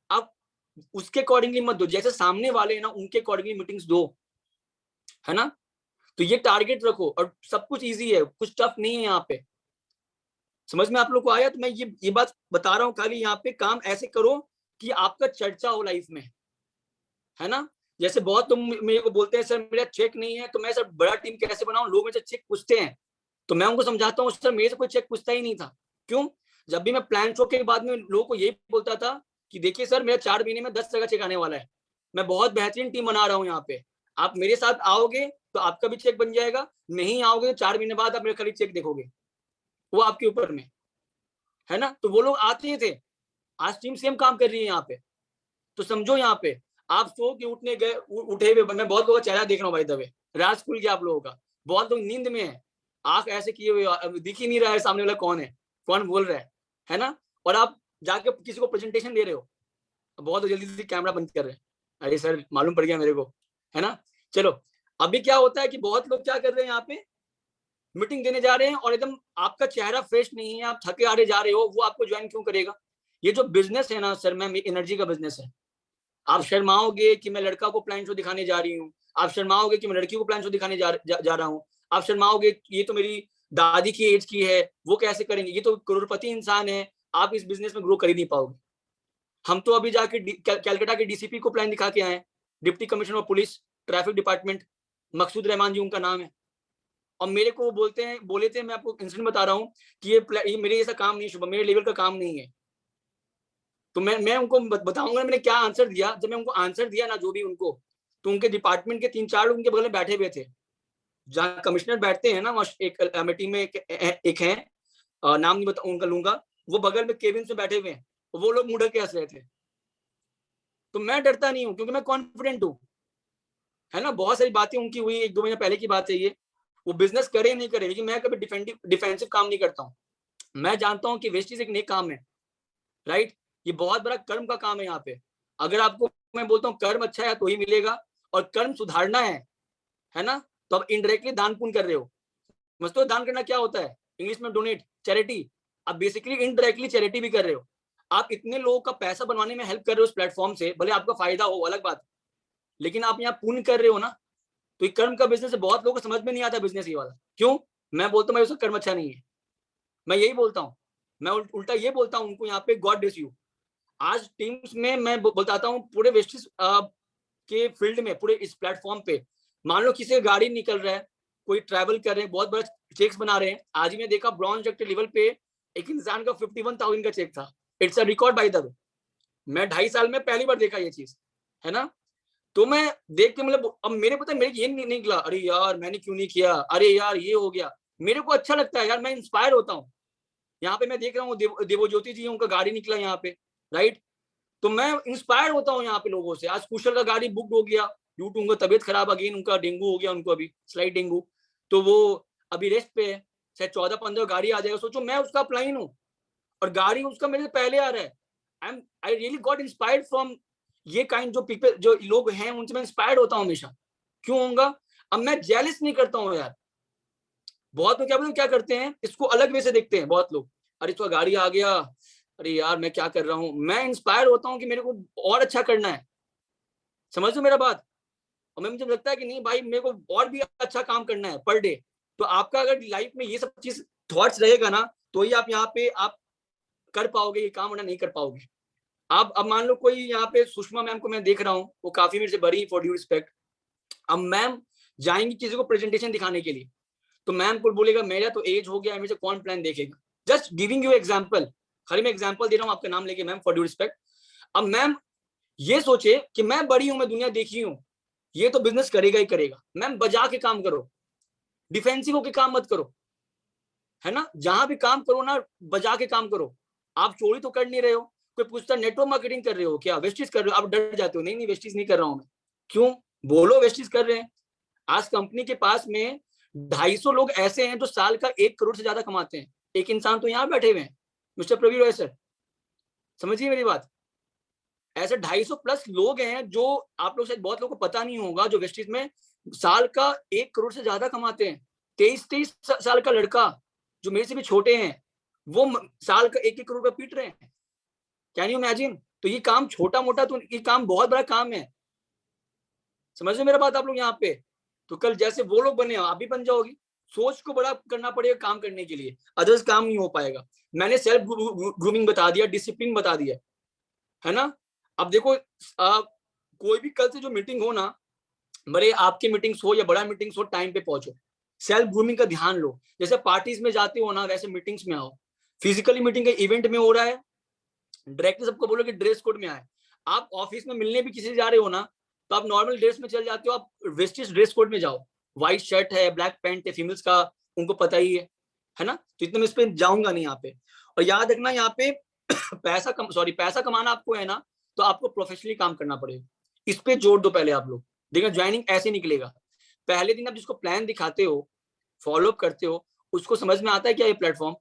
आप उसके अकॉर्डिंगली मत दो, जैसे सामने वाले हैं ना उनके अकॉर्डिंगली मीटिंग्स दो, है ना। तो ये टारगेट रखो, और सब कुछ इजी है, कुछ टफ नहीं है यहाँ पे। समझ में आप लोग को आया? तो मैं ये बात बता रहा हूँ, खाली यहाँ पे काम ऐसे करो कि आपका चर्चा हो लाइफ में, है ना। जैसे बहुत तुम मेरे को बोलते हैं सर मेरा चेक नहीं है, तो मैं सर बड़ा टीम कैसे बनाऊं, लोग मेरे से चेक पूछते हैं, तो मैं उनको समझाता हूँ सर मेरे से कोई चेक पूछता ही नहीं था। क्यों? जब भी मैं प्लान शो के बाद में लोगों को यही बोलता था कि देखिए सर मेरा 4 महीने में 10 जगह चेक आने वाला है, मैं बहुत बेहतरीन टीम बना रहा हूँ यहाँ पे, आप मेरे साथ आओगे तो आपका भी चेक बन जाएगा, नहीं आओगे तो 4 महीने बाद आप मेरा खाली चेक देखोगे, वो आपके ऊपर में, है ना। तो वो लोग आते थे, आज टीम सेम काम कर रही है यहाँ पे। तो समझो यहाँ पे आप सो के उठने गए, उठे हुए, मैं बहुत लोगों का चेहरा देख रहा हूँ भाई दबे, राज खुल गया आप लोगों का, बहुत लोग नींद में है, आंख ऐसे किए हुए, दिख ही नहीं रहा है सामने वाला कौन है, कौन बोल रहा है ना। और आप जाके किसी को प्रेजेंटेशन दे रहे हो, बहुत जल्दी जल्दी कैमरा बंद कर रहे हैं, अरे सर मालूम पड़ गया मेरे को, है ना। चलो, अभी क्या होता है कि बहुत लोग क्या कर रहे हैं यहाँ पे, मीटिंग देने जा रहे हैं और एकदम आपका चेहरा फ्रेश नहीं है, आप थके हारे जा रहे हो, वो आपको ज्वाइन क्यों करेगा? ये जो बिजनेस है ना सर, मैम, एनर्जी का बिजनेस है। आप शर्माओगे कि मैं लड़का को प्लान शो दिखाने जा रही हूँ, आप शर्माओगे कि मैं लड़की को प्लान शो दिखाने जा रहा हूँ, आप शर्माओगे ये तो मेरी दादी की एज की है, वो कैसे करेंगे, ये तो करोड़पति इंसान है, आप इस बिजनेस में ग्रो कर ही नहीं पाओगे। हम तो अभी जाके कैलकाटा के डीसीपी को प्लान दिखा के आए, deputy commissioner of police, traffic department, Maqsood Rahman ji उनका नाम है, और मेरे को बोले थे, मैं आपको इंसिडेंट बता रहा हूँ कि ये मेरे जैसा काम नहीं है शुभम, मेरे लेवल का काम नहीं है। तो मैं उनको बताऊंगा मैंने क्या आंसर दिया। जब मैं उनको आंसर दिया ना जो भी उनको, तो उनके डिपार्टमेंट के 3-4 लोग उनके बगल में बैठे हुए थे, जहाँ कमिश्नर बैठते हैं ना, एक अमेठी में एक है, नाम नहीं बता उनका लूंगा, वो बगल में केबिन में बैठे हुए हैं, वो लोग मुंह ढक के हंस रहे थे। तो मैं डरता नहीं हूँ क्योंकि मैं कॉन्फिडेंट हूँ, है ना। बहुत सारी बातें उनकी हुई, 1-2 महीने पहले की बात है ये, वो बिजनेस करे नहीं करे, लेकिन मैं कभी डिफेंसिव काम नहीं करता हूँ। मैं जानता हूँ कि वेस्टेज एक नेक काम है, राइट। ये बहुत बड़ा कर्म का काम है यहाँ पे। अगर आपको मैं बोलता हूँ कर्म अच्छा है तो ही मिलेगा, और कर्म सुधारना है ना, तो आप इनडायरेक्टली दान पुण्य कर रहे हो। समझते हो दान करना क्या होता है? इंग्लिश में डोनेट, चैरिटी। आप बेसिकली इनडायरेक्टली चैरिटी भी कर रहे हो। आप इतने लोगों का पैसा बनवाने में हेल्प कर रहे हो उस प्लेटफॉर्म से, भले आपका फायदा हो अलग बात, लेकिन आप यहाँ पुण्य कर रहे हो ना। तो ये कर्म का बिजनेस है, बहुत लोगों को समझ में नहीं आता बिजनेस ये वाला। क्यों? मैं बोलता हूँ उसका कर्म अच्छा नहीं है, मैं यही बोलता हूँ। मैं उल्टा ये बोलता हूँ उनको यहाँ पे, गॉड ब्लेस यू। आज टीम्स में मैं बताता हूँ पूरे वेस्टिस के फील्ड में, पूरे इस प्लेटफॉर्म पे, मान लो किसी का गाड़ी निकल रहा है, कोई ट्रैवल कर रहे हैं, बहुत बड़ा चेक्स बना रहे हैं। आज ही मैं देखा ब्रॉन्ज एक्टर लेवल पे एक इंसान का 51,000 का चेक था। It's a record by the way. मैं 2.5 साल में पहली बार देखा ये चीज, है ना। तो मैं देख के मतलब अब मेरे पता मेरे ये नहीं निकला, अरे यार मैंने क्यों नहीं किया, अरे यार ये हो गया। मेरे को अच्छा लगता है यार, मैं इंस्पायर होता हूँ। यहाँ पे मैं देख रहा हूँ देवोज्योति जी, उनका गाड़ी निकला यहाँ पे, राइट। तो मैं इंस्पायर होता हूँ यहाँ पे लोगों से। आज कुशल का गाड़ी बुक हो गया ड्यू टू उनका तबियत खराब, अगेन उनका डेंगू हो गया, उनको अभी स्लाइट डेंगू, तो वो अभी रेस्ट पे है। शायद 14-15 गाड़ी आ जाएगा। सोचो मैं उसका अप्लाइन हूँ और गाड़ी उसका मेरे से पहले आ रहा है। I really got inspired from ये काइंड जो पीपल, जो लोग हैं, उनसे मैं इंस्पायर्ड होता हूँ हमेशा। क्यों होगा? अब मैं जेलस नहीं करता हूँ यार। बहुत लोग क्या करते हैं, इसको अलग वे से देखते हैं बहुत लोग, अरे तो गाड़ी आ गया, अरे यार मैं क्या कर रहा हूँ। मैं इंस्पायर होता हूँ कि मेरे को और अच्छा करना है। समझ लो मेरा बात। और मुझे लगता है कि नहीं भाई, मेरे को और भी अच्छा काम करना है पर डे। तो आपका अगर लाइफ में ये सब चीज थॉट्स रहेगा ना, तो ही आप यहाँ पे आप कर पाओगे ये काम, वरना नहीं कर पाओगे। आप अब मान लो कोई यहाँ पे सुषमा मैम को मैं देख रहा हूँ, वो काफी मेरे से बड़ी, फॉर ड्यू रिस्पेक्ट। अब मैम जाएंगी किसी को प्रेजेंटेशन दिखाने के लिए, तो मैम को बोलेगा मेरा तो एज हो गया, मेरे से कौन प्लान देखेगा। जस्ट गिविंग यू एग्जाम्पल, खाली मैं एग्जाम्पल दे रहा हूँ आपका नाम लेके मैम, फॉर ड्यू रिस्पेक्ट। अब मैम ये सोचे कि मैं बड़ी हूं, मैं दुनिया देखी हूं, ये तो बिजनेस करेगा ही करेगा। मैम बजा के काम करो, डिफेंसिव होके काम मत करो, है ना। जहां भी काम करो ना, बजा के काम करो। आप चोरी तो कर नहीं रहे हो। कोई पूछता नेटवर्क मार्केटिंग कर रहे हो क्या, वेस्टिज कर रहे हो, आप डर जाते हो, नहीं नहीं वेस्टिज नहीं कर रहा हूं मैं। क्यों? बोलो वेस्टिज कर रहे हैं। आज कंपनी के पास में 250 लोग ऐसे हैं जो साल का 1 करोड़ से ज्यादा कमाते हैं। एक इंसान तो यहाँ बैठे हुए हैं, मिस्टर प्रवीण रॉय सर, समझिए मेरी बात। ऐसे 250 प्लस लोग हैं जो आप लोग शायद बहुत लोगों को पता नहीं होगा, जो वेस्टिज में साल का 1 करोड़ से ज्यादा कमाते हैं। 23 साल का लड़का जो मेरे से भी छोटे हैं, वो साल का 1 करोड़ रुपया पीट रहे हैं। Can you imagine? तो ये काम छोटा मोटा, तो ये काम बहुत बड़ा काम है। समझ रहे मेरा बात आप लोग यहाँ पे? तो कल जैसे वो लोग बने, आप भी बन जाओगी। सोच को बड़ा करना पड़ेगा काम करने के लिए, अदर्स काम नहीं हो पाएगा। मैंने सेल्फ ग्रूमिंग बता दिया, डिसिप्लिन बता दिया, है ना। अब देखो कोई भी कल से जो मीटिंग हो ना, बड़े आपके मीटिंग्स हो या बड़ा मीटिंग्स हो, टाइम पे पहुंचो। सेल्फ ग्रूमिंग का ध्यान लो। जैसे पार्टीज में जाते हो ना, वैसे मीटिंग्स में आओ। फिजिकली मीटिंग का इवेंट में हो रहा है, डायरेक्टली सबको बोलो कि ड्रेस कोड में आए। आप ऑफिस में मिलने भी किसी से जा रहे हो ना, तो आप नॉर्मल ड्रेस में चल जाते हो, आप वेस्टिज ड्रेस कोड में जाओ। व्हाइट शर्ट है, ब्लैक पैंट है, फीमेल्स का उनको पता ही है ना। तो इतना मैं इस पे जाऊंगा नहीं यहाँ पे। और याद रखना यहाँ पे पैसा कमाना आपको है ना, तो आपको प्रोफेशनली काम करना पड़ेगा। इस पे जोर दो पहले आप लोग। देखना ज्वाइनिंग ऐसे निकलेगा। पहले दिन आप जिसको प्लान दिखाते हो, फॉलो अप करते हो, उसको समझ में आता है क्या ये प्लेटफॉर्म?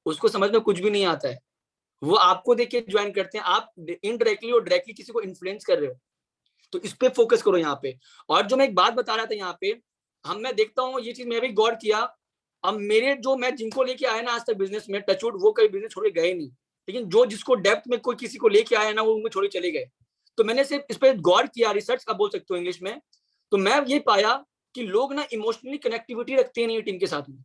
उसको समझ में कुछ भी नहीं आता है। वो आपको देख के ज्वाइन करते हैं, आप इनडायरेक्टली और डायरेक्टली किसी को इन्फ्लुएंस कर रहे हो। तो इस पे फोकस करो यहाँ पे। और जो मैं एक बात बता रहा था यहाँ पे, मैं देखता हूँ ये चीज मैं भी गौर किया। अब मेरे जो मैं जिनको लेके आया ना आज तक बिजनेस में, टचवुड, वो कभी बिजनेस छोड़ के गए नहीं। लेकिन जो जिसको डेप्थ में कोई किसी को लेके आया ना, वो उनको छोड़ चले गए। तो मैंने सिर्फ इस पे गौर किया, रिसर्च का बोल सकते हो इंग्लिश में। तो मैं ये पाया कि लोग ना इमोशनली कनेक्टिविटी रखते नहीं टीम के साथ में।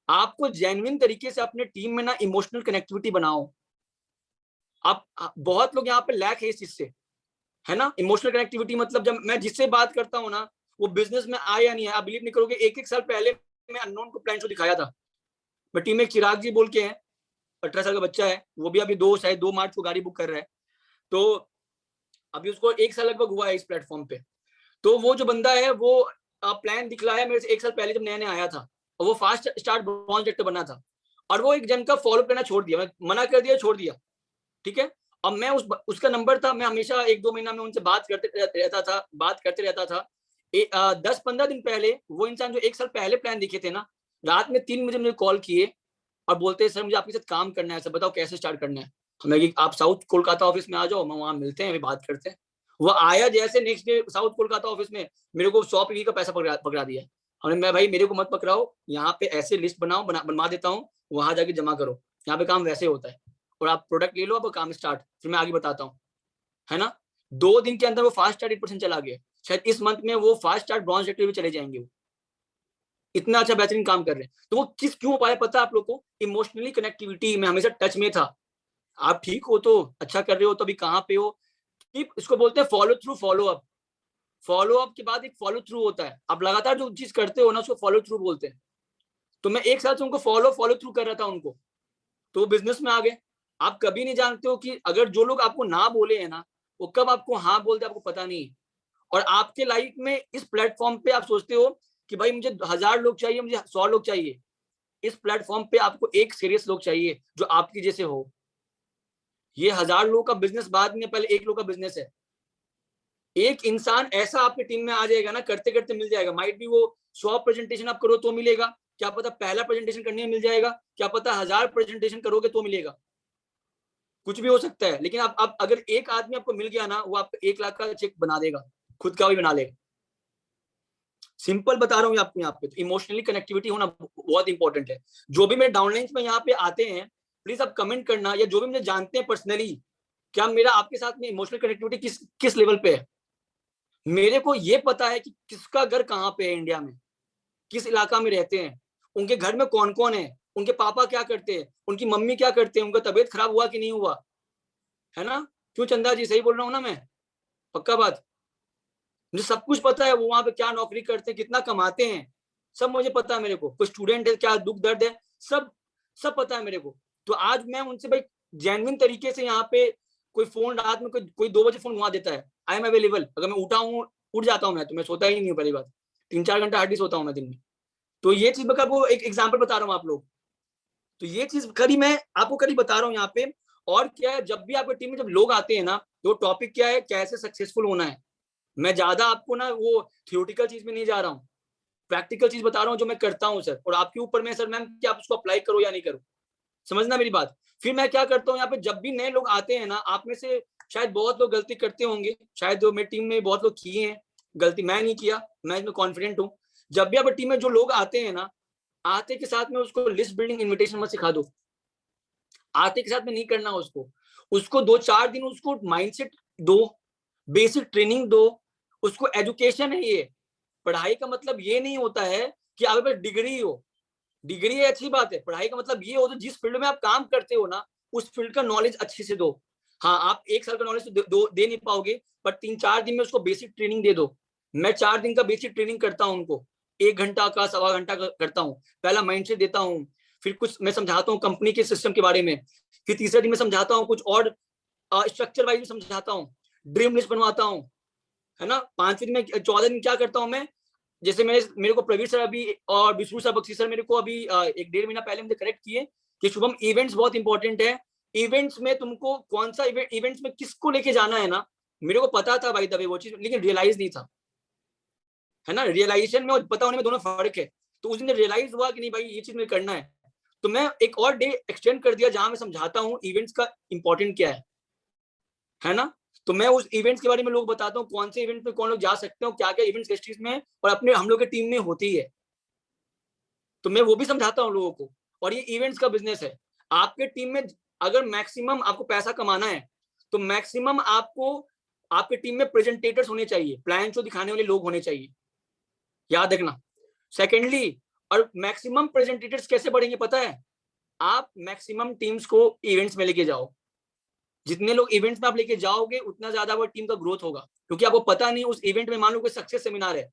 आपको जेन्युइन तरीके से अपने टीम में ना इमोशनल कनेक्टिविटी बनाओ। आप बहुत लोग यहाँ पे लैक है इस चीज से, है ना। इमोशनल कनेक्टिविटी मतलब जब मैं जिससे बात करता हूँ ना, वो बिजनेस में आया या नहीं है। आप बिलीव नहीं करोगे, 1-1 साल पहले मैं अननोन को प्लान शो दिखाया था। मैं टीम में चिराग जी बोल के हैं, 18 साल का बच्चा है, वो भी अभी 2 मार्च को गाड़ी बुक कर रहा है। तो अभी उसको 1 साल लगभग हुआ है इस प्लेटफॉर्म पे। तो वो जो बंदा है, वो प्लान दिखलाया मेरे से 1 साल पहले जब नया नया आया था, और वो फास्ट स्टार्ट ब्रॉन्ज डायरेक्टर बना था। और वो एक जन का फॉलो करना छोड़ दिया, मैं मना कर दिया, छोड़ दिया, ठीक है। अब मैं उसका नंबर था, मैं हमेशा 1-2 महीना में उनसे बात करते रहता था। 10-15 दिन पहले वो इंसान जो 1 साल पहले प्लान दिखे थे ना, रात में 3 बजे मुझे कॉल किए और बोलते हैं सर मुझे आपके साथ काम करना है, सर बताओ कैसे स्टार्ट करना है। हमें आप साउथ कोलकाता ऑफिस में आ जाओ, हम वहां मिलते हैं, अभी बात करते हैं। वो आया, जैसे next day south Kolkata office में मेरे को 100 का पैसा पकड़ा दिया। हमने, मैं भाई मेरे को मत पकड़ाओ, यहाँ पे ऐसे लिस्ट बनवा देता हूँ, वहां जाके जमा करो, यहाँ पे काम वैसे होता है। और आप प्रोडक्ट ले लो, अब काम स्टार्ट, फिर मैं आगे बताता हूँ, है ना। 2 दिन के अंदर वो फास्ट स्टार्ट 8% चला गया। शायद इस मंथ में वो फास्ट स्टार्ट ब्रॉन्ज सेक्टर भी चले जाएंगे। वो इतना अच्छा बेहतरीन काम कर रहे हैं। तो वो किस क्यों पाया पता है आप लोग को? इमोशनली कनेक्टिविटी में हमेशा टच में था। आप ठीक हो तो अच्छा कर रहे हो, तो अभी कहाँ पे हो, इसको बोलते हैं follow through, follow up. Follow up के बाद एक फॉलो थ्रू होता है। आप लगातार जो चीज करते हो ना, उसको फॉलो थ्रू बोलते हैं। तो मैं 1 साल से उनको फॉलो थ्रू कर रहा था उनको, तो वो बिजनेस में आ गए। आप कभी नहीं जानते हो कि अगर जो लोग आपको ना बोले हैं ना, वो कब आपको हाँ बोलते, आपको पता नहीं। और आपके लाइफ में इस प्लेटफॉर्म पे आप सोचते हो कि भाई मुझे 1000 लोग चाहिए, मुझे 100 लोग चाहिए। इस प्लेटफॉर्म पे आपको एक सीरियस लोग चाहिए जो आपकी जैसे हो। ये 1000 लोगों का बिजनेस बाद में, पहले 1 लोग का बिजनेस है। एक इंसान ऐसा आपकी टीम में आ जाएगा ना, करते करते मिल जाएगा। माइट भी वो 100 प्रेजेंटेशन आप करो तो मिलेगा, क्या पता पहला प्रेजेंटेशन करने में मिल जाएगा, क्या पता 1000 प्रेजेंटेशन करोगे तो मिलेगा, कुछ भी हो सकता है। लेकिन आप अगर एक आदमी आपको मिल गया ना, वो आपको 1 लाख का चेक बना देगा, खुद का भी बना लेगा। सिंपल बता रहा हूँ आपको यहाँ पे। तो इमोशनली कनेक्टिविटी होना बहुत इंपॉर्टेंट है। जो भी मेरे डाउनलाइंस में यहाँ पे आते हैं, प्लीज आप कमेंट करना, या जो भी मुझे जानते हैं पर्सनली, क्या मेरा आपके साथ में इमोशनल कनेक्टिविटी किस किस लेवल पे है। मेरे को ये पता है कि किसका घर कहाँ पे है इंडिया में, किस इलाका में रहते हैं, उनके घर में कौन कौन है, उनके पापा क्या करते हैं, उनकी मम्मी क्या करते हैं, उनका तबीयत खराब हुआ कि नहीं हुआ, है ना। क्यों चंदा जी, सही बोल रहा हूँ ना मैं? पक्का बात। मुझे सब कुछ पता है, वो वहां पे क्या नौकरी करते हैं, कितना कमाते हैं, सब मुझे पता है मेरे को, कोई स्टूडेंट है क्या दुख दर्द है, सब सब पता है मेरे को। तो आज मैं उनसे भाई जेन्युइन तरीके से यहाँ पे, कोई फोन रात में कोई 2 बजे फोन घुमा देता है, आई एम अवेलेबल। अगर मैं उठा हूँ, उठ जाता हूँ, मैं तो मैं सोता ही नहीं हूँ, पहली बात 3-4 घंटा हार्डली सोता हूँ मैं दिन में। तो ये चीज मैं आपको एक एग्जाम्पल बता रहा हूँ आप लोग। तो ये चीज करी मैं आपको करी बता रहा हूँ यहाँ पे। और क्या है, जब भी आपकी टीम में जब लोग आते हैं ना, तो टॉपिक क्या है, कैसे सक्सेसफुल होना है। मैं ज्यादा आपको ना वो थियोटिकल चीज में नहीं जा रहा हूँ, प्रैक्टिकल चीज बता रहा हूँ जो मैं करता हूँ सर, और आपके ऊपर में सर मैम कि आप उसको अप्लाई करो या नहीं करो, समझना मेरी बात। फिर मैं क्या करता हूँ यहाँ पे, जब भी नए लोग आते हैं ना, आप में से शायद बहुत लोग गलती करते होंगे, शायद जो मेरी टीम में बहुत लोग किए हैं गलती, मैं नहीं किया, मैं इसमें कॉन्फिडेंट हूँ। जब भी आप टीम में जो लोग आते हैं ना, आते के साथ में उसको लिस्ट बिल्डिंग इन्विटेशन मत सिखा दो, आते के साथ में नहीं करना उसको। उसको 2-4 दिन उसको माइंडसेट दो, बेसिक ट्रेनिंग दो, उसको एजुकेशन है ये। पढ़ाई का मतलब ये नहीं होता है कि आपके पास डिग्री हो, डिग्री है अच्छी बात है, पढ़ाई का मतलब ये हो तो जिस फील्ड में आप काम करते हो ना, उस फील्ड का नॉलेज अच्छे से दो। हाँ, आप 1 साल का नॉलेज तो दे नहीं पाओगे, पर 3-4 दिन में उसको बेसिक ट्रेनिंग दे दो। मैं 4 दिन का बेसिक ट्रेनिंग करता हूँ उनको, 1 घंटा का, सवा घंटा का करता हूँ। पहला माइंडसेट देता हूँ, फिर कुछ मैं समझाता हूँ कंपनी के सिस्टम के बारे में, फिर तीसरे दिन में समझाता हूँ कुछ और स्ट्रक्चर वाइज समझाता हूँ, ड्रीम लिस्ट बनवाता हूँ, है ना। 5वें दिन में, 14 दिन क्या करता हूँ मैं, जैसे मेरे को प्रवीर सर अभी और विष्णु सर, बख्शी सर मेरे को अभी 1-1.5 महीना पहले मुझे करेक्ट किए कि शुभम इवेंट्स बहुत इंपॉर्टेंट है। इवेंट्स में तुमको कौन सा इवेंट्स में किसको लेके जाना है ना, मेरे को पता था भाई दबे वो चीज, लेकिन रियलाइज नहीं था, है ना। रियलाइजेशन में और पता होने में दोनों फर्क है। तो उस दिन रियलाइज हुआ कि नहीं भाई ये चीज मुझे करना है, तो मैं एक और डे एक्सटेंड कर दिया जहां मैं समझाता हूँ इवेंट्स का इंपॉर्टेंट क्या है ना। तो मैं उस इवेंट्स के बारे में लोग बताता हूँ, कौन से इवेंट में कौन लोग जा सकते हो, क्या क्या इवेंट्स हिस्ट्रीज में और अपने हम लोग की टीम में होती है, तो मैं वो भी समझाता हूँ लोगों को। और ये इवेंट्स का बिजनेस है। आपके टीम में अगर मैक्सिमम आपको पैसा कमाना है, तो मैक्सिमम आपको आपके टीम में प्रेजेंटेटर्स होने चाहिए, प्लान शो दिखाने वाले लोग होने चाहिए, याद रखना। सेकेंडली, और मैक्सिमम प्रेजेंटेटर्स कैसे बढ़ेंगे पता है, आप मैक्सिमम टीम्स को इवेंट्स में लेके जाओ। जितने लोग इवेंट्स में आप लेके जाओगे, उतना ज्यादा वो टीम का ग्रोथ होगा, क्योंकि आपको पता नहीं उस इवेंट में, मान लो कोई सक्सेस सेमिनार है,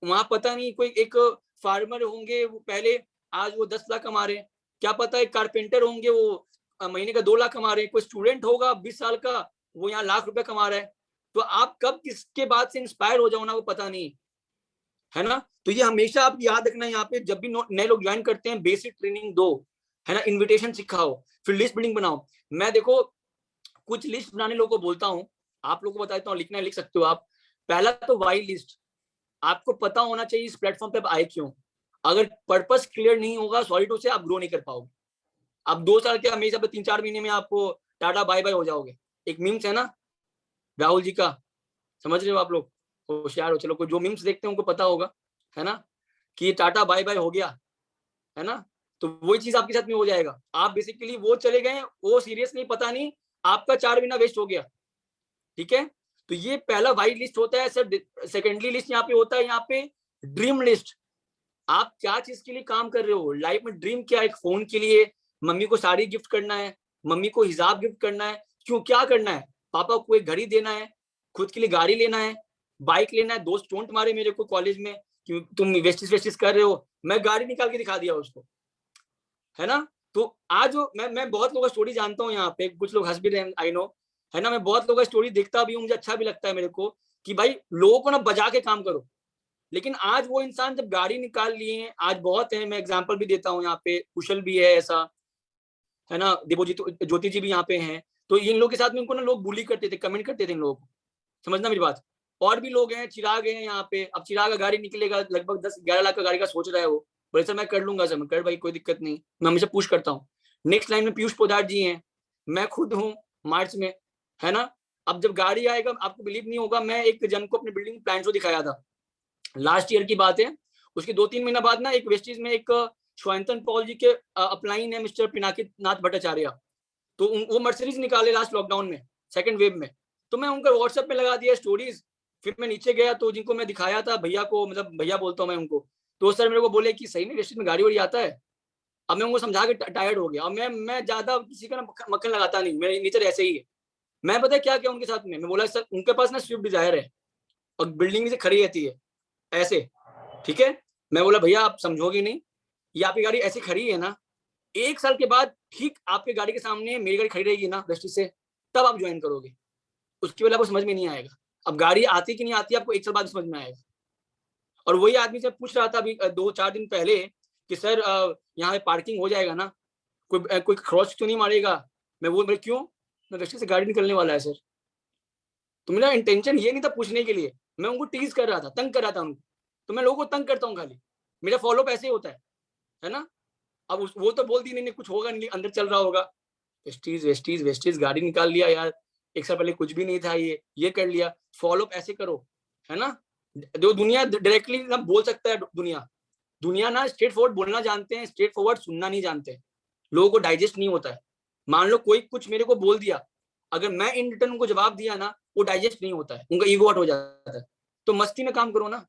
वहां पता नहीं कोई एक फार्मर होंगे, वो पहले आज वो 10 लाख कमा रहे हैं, क्या पता एक कारपेंटर होंगे वो महीने का 2 लाख कमा रहे हैं, कोई स्टूडेंट होगा 20 साल का, वो यहाँ लाख रुपए कमा रहा है। तो आप कब किसके बाद से इंस्पायर हो जाओ ना, वो पता नहीं, है ना। तो ये हमेशा आप याद रखना, यहाँ पे जब भी नए लोग ज्वाइन करते हैं, बेसिक ट्रेनिंग दो, है ना, इन्विटेशन सिखाओ, फिर लिस्ट बिल्डिंग बनाओ। मैं देखो कुछ लिस्ट बनाने लोगों को बोलता हूँ, आप लोगों को बताता हूँ, लिखना लिख सकते हो आप। पहला तो वाई लिस्ट, आपको पता होना चाहिए इस प्लेटफॉर्म पे आप आए क्यों। अगर पर्पस क्लियर नहीं होगा, सॉरी टू से, आप ग्रो नहीं कर पाओगे। आप 2 साल के हमेशा 3-4 महीने में आपको टाटा बाय बाय हो जाओगे। एक मीम्स है ना राहुल जी का, समझ रहे हो आप लोग, होशियार हो, चलो कोई जो मीम्स देखते हैं उनको पता होगा, है ना, कि टाटा बाय बाय हो गया, है ना। तो वही चीज आपके साथ में हो जाएगा। आप बेसिकली वो चले गए, वो सीरियस नहीं, पता नहीं आपका 4 महीना वेस्ट हो गया, ठीक है। तो ये पहला वाइड लिस्ट होता है सर। सेकेंडली लिस्ट यहाँ पे होता है, यहाँ पे ड्रीम लिस्ट। आप क्या चीज के लिए काम कर रहे हो लाइफ में, ड्रीम क्या है, एक फोन के लिए, मम्मी को साड़ी गिफ्ट करना है, मम्मी को हिजाब गिफ्ट करना है, क्यों क्या करना है, पापा को एक घड़ी देना है, खुद के लिए गाड़ी लेना है, बाइक लेना है। दोस्त टोंट मारे मेरे को कॉलेज में कि तुम वेस्टिस वेस्टिस कर रहे हो, मैं गाड़ी निकाल के दिखा दिया उसको, है ना। तो आज मैं बहुत लोगों का स्टोरी जानता हूँ, यहाँ पे कुछ लोग हंस भी रहे हैं, आई नो, है ना। मैं बहुत लोगों का स्टोरी देखता भी हूँ, मुझे अच्छा भी लगता है मेरे को कि भाई लोगों को ना बजा के काम करो। लेकिन आज वो इंसान जब गाड़ी निकाल लिए हैं, आज बहुत है, मैं एग्जांपल भी देता हूँ, यहाँ पे कुशल भी है ऐसा, है ना, देवोजी ज्योति जी भी यहाँ पे हैं। तो इन लोगों के साथ में उनको ना लोग बुली करते थे, कमेंट करते थे इन लोगों को, समझना मेरी बात। और भी लोग हैं, चिराग हैं यहाँ पे, अब चिराग का गाड़ी निकलेगा लगभग 10-11 लाख का गाड़ी का सोच रहा है वो, बोले सर मैं कर लूंगा सर, मैं कर भाई कोई दिक्कत नहीं, मैं हमेशा पुश करता हूँ। नेक्स्ट लाइन में पीयूष पोदार जी हैं, मैं खुद हूँ मार्च में, है ना। अब जब गाड़ी आएगा, आपको बिलीव नहीं होगा, मैं एक जन को अपने बिल्डिंग प्लान शो दिखाया था, लास्ट ईयर की बात है। उसके 2-3 महीना बाद ना एक वेस्टिज में एक श्वांतन पॉल जी के अपलाइन है मिस्टर पिनाकी नाथ भट्टाचार्य, तो वो मर्सिडीज निकाले लास्ट लॉकडाउन में, सेकंड वेव में। तो मैं उनका व्हाट्सएप पे लगा दिया स्टोरीज। फिर मैं नीचे गया तो जिनको मैं दिखाया था भैया को, मतलब भैया बोलता हूँ मैं उनको, तो सर मेरे को बोले कि सही में वेस्टिज में गाड़ी वाड़ी आता है। अब मैं उनको समझा के टायर्ड हो गया। अब मैं ज्यादा किसी का ना मक्खन लगाता नहीं, मेरे नेचर ऐसे ही है। मैं पता है क्या क्या उनके साथ में, मैं बोला सर उनके पास ना स्विफ्ट डिजायर है और बिल्डिंग से खड़ी रहती है ऐसे, ठीक है। मैं बोला भैया आप समझोगे नहीं, ये आपकी गाड़ी ऐसी खड़ी है ना, 1 साल के बाद ठीक आपके गाड़ी के सामने मेरी गाड़ी खड़ी रहेगी ना वेस्टिज से, तब आप ज्वाइन करोगे, उसकी वजह आपको समझ में नहीं आएगा। अब गाड़ी आती कि नहीं आती आपको 1 साल बाद समझ में आएगा। और वही आदमी से पूछ रहा था अभी 2-4 दिन पहले कि सर यहाँ पे पार्किंग हो जाएगा ना, कोई क्रॉस तो नहीं मारेगा? मैं बोल क्यों? मैं वेस्टिज से गाड़ी निकलने वाला है सर। तो मेरा इंटेंशन ये नहीं था पूछने के लिए, मैं उनको टीज कर रहा था, तंग कर रहा था उनको। तो मैं लोगों को तंग करता हूँ खाली, मेरा फॉलोअप ऐसे ही होता है ना? अब वो तो बोल दी नहीं, नहीं कुछ होगा नहीं, अंदर चल रहा होगा। वेस्टीज वेस्टीज वेस्टीज गाड़ी निकाल लिया यार, 1 साल पहले कुछ भी नहीं था, ये कर लिया। फॉलोअप ऐसे करो, है ना? जो दुनिया डायरेक्टली ना बोल सकता है, दुनिया ना स्ट्रेट फॉरवर्ड बोलना जानते हैं, स्ट्रेट फॉरवर्ड सुनना नहीं जानते। लोगों को डाइजेस्ट नहीं होता है। मान लो कोई कुछ मेरे को बोल दिया, अगर मैं इन रिटर्न उनको जवाब दिया ना, वो डाइजेस्ट नहीं होता है, उनका ईगो आउट हो जाता है। तो मस्ती में काम करो ना,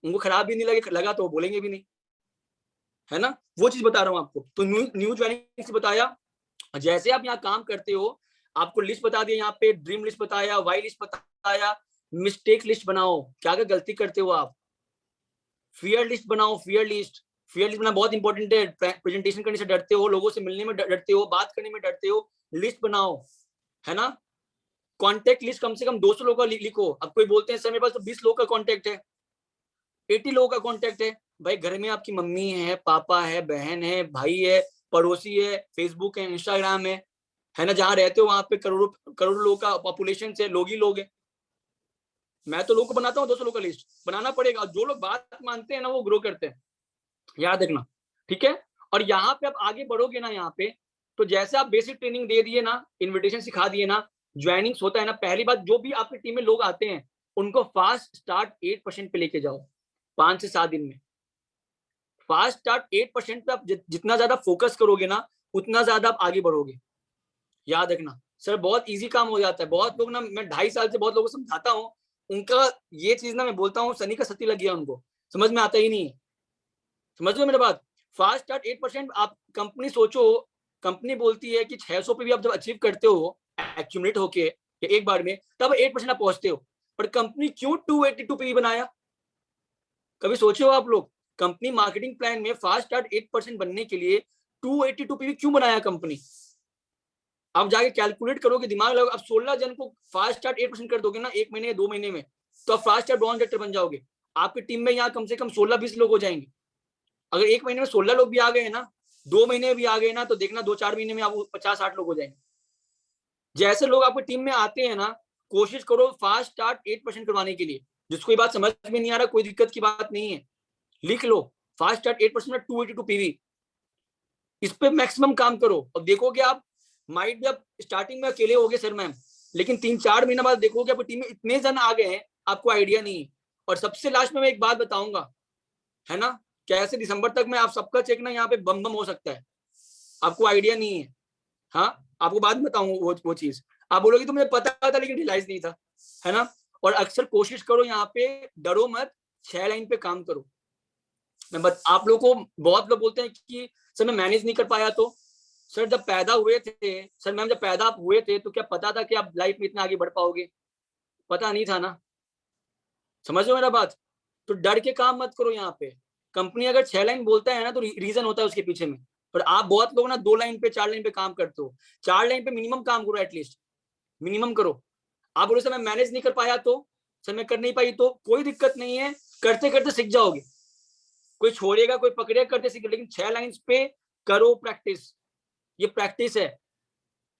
उनको खराब भी नहीं लगा तो वो बोलेंगे भी नहीं, है ना? वो चीज बता रहा हूँ आपको। तो न्यू ज्वाइनिंग से बताया, जैसे आप यहाँ काम करते हो, आपको लिस्ट बता दिया, यहाँ पे ड्रीम लिस्ट बताया, वाई लिस्ट बताया, मिस्टेक लिस्ट बनाओ, क्या क्या गलती करते हो आप, फियर लिस्ट बनाओ, फियर लिस्ट बनाना बहुत इंपॉर्टेंट है। प्रेजेंटेशन करने से डरते हो, लोगों से मिलने में डरते हो, बात करने में डरते हो, लिस्ट बनाओ, है ना? कॉन्टेक्ट लिस्ट कम से कम 200 लोगों का लिखो। अब कोई बोलते हैं सर मेरे पास तो 20 लोगों का कॉन्टेक्ट है, 80 लोगों का कॉन्टेक्ट है। भाई घर में आपकी मम्मी है, पापा है, बहन है, भाई है, पड़ोसी है, फेसबुक है, इंस्टाग्राम है ना? जहाँ रहते हो वहां पे करोड़ों करोड़ों लोगों का पॉपुलेशन से लोग ही लोग है। मैं तो लोगों को बनाता हूँ, 200 लोगों का लिस्ट बनाना पड़ेगा। जो लोग बात मानते हैं ना, वो ग्रो करते हैं, याद रखना, ठीक है? और यहाँ पे आप आगे बढ़ोगे ना, यहाँ पे तो जैसे आप बेसिक ट्रेनिंग दे दिए ना, इन्विटेशन सिखा दिए ना, ज्वाइनिंग्स होता है ना, पहली बात जो भी आपकी टीम में लोग आते हैं उनको फास्ट स्टार्ट 8% पे लेके जाओ, 5 से 7 दिन में। फास्ट स्टार्ट 8% पे आप जितना ज्यादा फोकस करोगे ना, उतना ज्यादा आप आगे बढ़ोगे, याद रखना। सर बहुत इजी काम हो जाता है। बहुत लोग ना, मैं 2.5 साल से बहुत लोगों को समझाता हूँ, उनका ये चीज ना मैं बोलता हूँ सनी का सती लग गया, उनको समझ में आता ही नहीं है। समझ लो मेरी बात। Fast start 8%। आप कंपनी सोचो, कंपनी बोलती है कि 600 पे भी आप जब अचीव करते हो एक्यूमुलेट होके एक बार में, तब 8% आप पहुंचते हो। पर कंपनी क्यों 282 पे भी बनाया, कभी सोचे हो आप लोग? कंपनी मार्केटिंग प्लान में फास्ट स्टार्ट 8% बनने के लिए 282 पे भी क्यों बनाया कंपनी? आप जाके कैलकुलेट करोगे, दिमाग लगाओ। अब 16 जन को फास्ट स्टार्ट 8% कर दोगे ना, 1 महीने या 2 महीने में, तो आप फास्ट स्टार्ट ब्रॉन्ज डायरेक्टर बन जाओगे। आपकी टीम में यहाँ कम से कम 16-20 लोग हो जाएंगे। अगर 1 महीने में 16 लोग भी आ गए ना, 2 महीने में भी आ गए ना, तो देखना 2-4 महीने में आप 50-60 लोग हो जाएंगे। जैसे लोग आपकी टीम में आते हैं ना, कोशिश करो फास्ट स्टार्ट 8% करवाने के लिए। जिसको ये बात समझ में नहीं आ रहा, कोई दिक्कत की बात नहीं है, लिख लो फास्ट स्टार्ट 8% में 282 पीवी। इस पे मैक्सिमम काम करो और देखोगे आप, माइट भी आप स्टार्टिंग में अकेले होगे सर मैम, लेकिन 3-4 महीने बाद देखोगे आपकी टीम में इतने जन आ गए हैं, आपको आइडिया नहीं है। और सबसे लास्ट में मैं एक बात बताऊंगा, है ना? कैसे दिसंबर तक में आप सबका चेक ना यहाँ पे बम बम हो सकता है, आपको आइडिया नहीं है। हाँ, आपको बाद में बताऊंगा वो चीज। आप बोलोगे तो मुझे पता था लेकिन रियलाइज नहीं था, है ना? और अक्सर कोशिश करो यहाँ पे, डरो मत, 6 लाइन पे काम करो। आप लोगों को बहुत लोग बोलते हैं कि सर मैं मैनेज नहीं कर पाया। तो सर जब पैदा हुए थे, सर मैम जब पैदा आप हुए थे तो क्या पता था कि आप लाइफ में इतना आगे बढ़ पाओगे? पता नहीं था ना। समझ लो मेरा बात। तो डर के काम मत करो यहाँ पे। कंपनी अगर 6 लाइन बोलता है ना, तो रीजन होता है उसके पीछे में। पर आप बहुत लोग ना 2 लाइन पे 4 लाइन पे काम करते हो। 4 लाइन पे मिनिमम काम करो, एटलीस्ट मिनिमम करो। आप बोलो सर मैं मैनेज नहीं कर पाया, तो सर मैं कर नहीं पाई, तो कोई दिक्कत नहीं है, करते करते सीख जाओगे। कोई छोड़ेगा कोई पकड़ेगा, करते सीख, लेकिन 6 लाइन्स पे करो प्रैक्टिस। ये प्रैक्टिस है।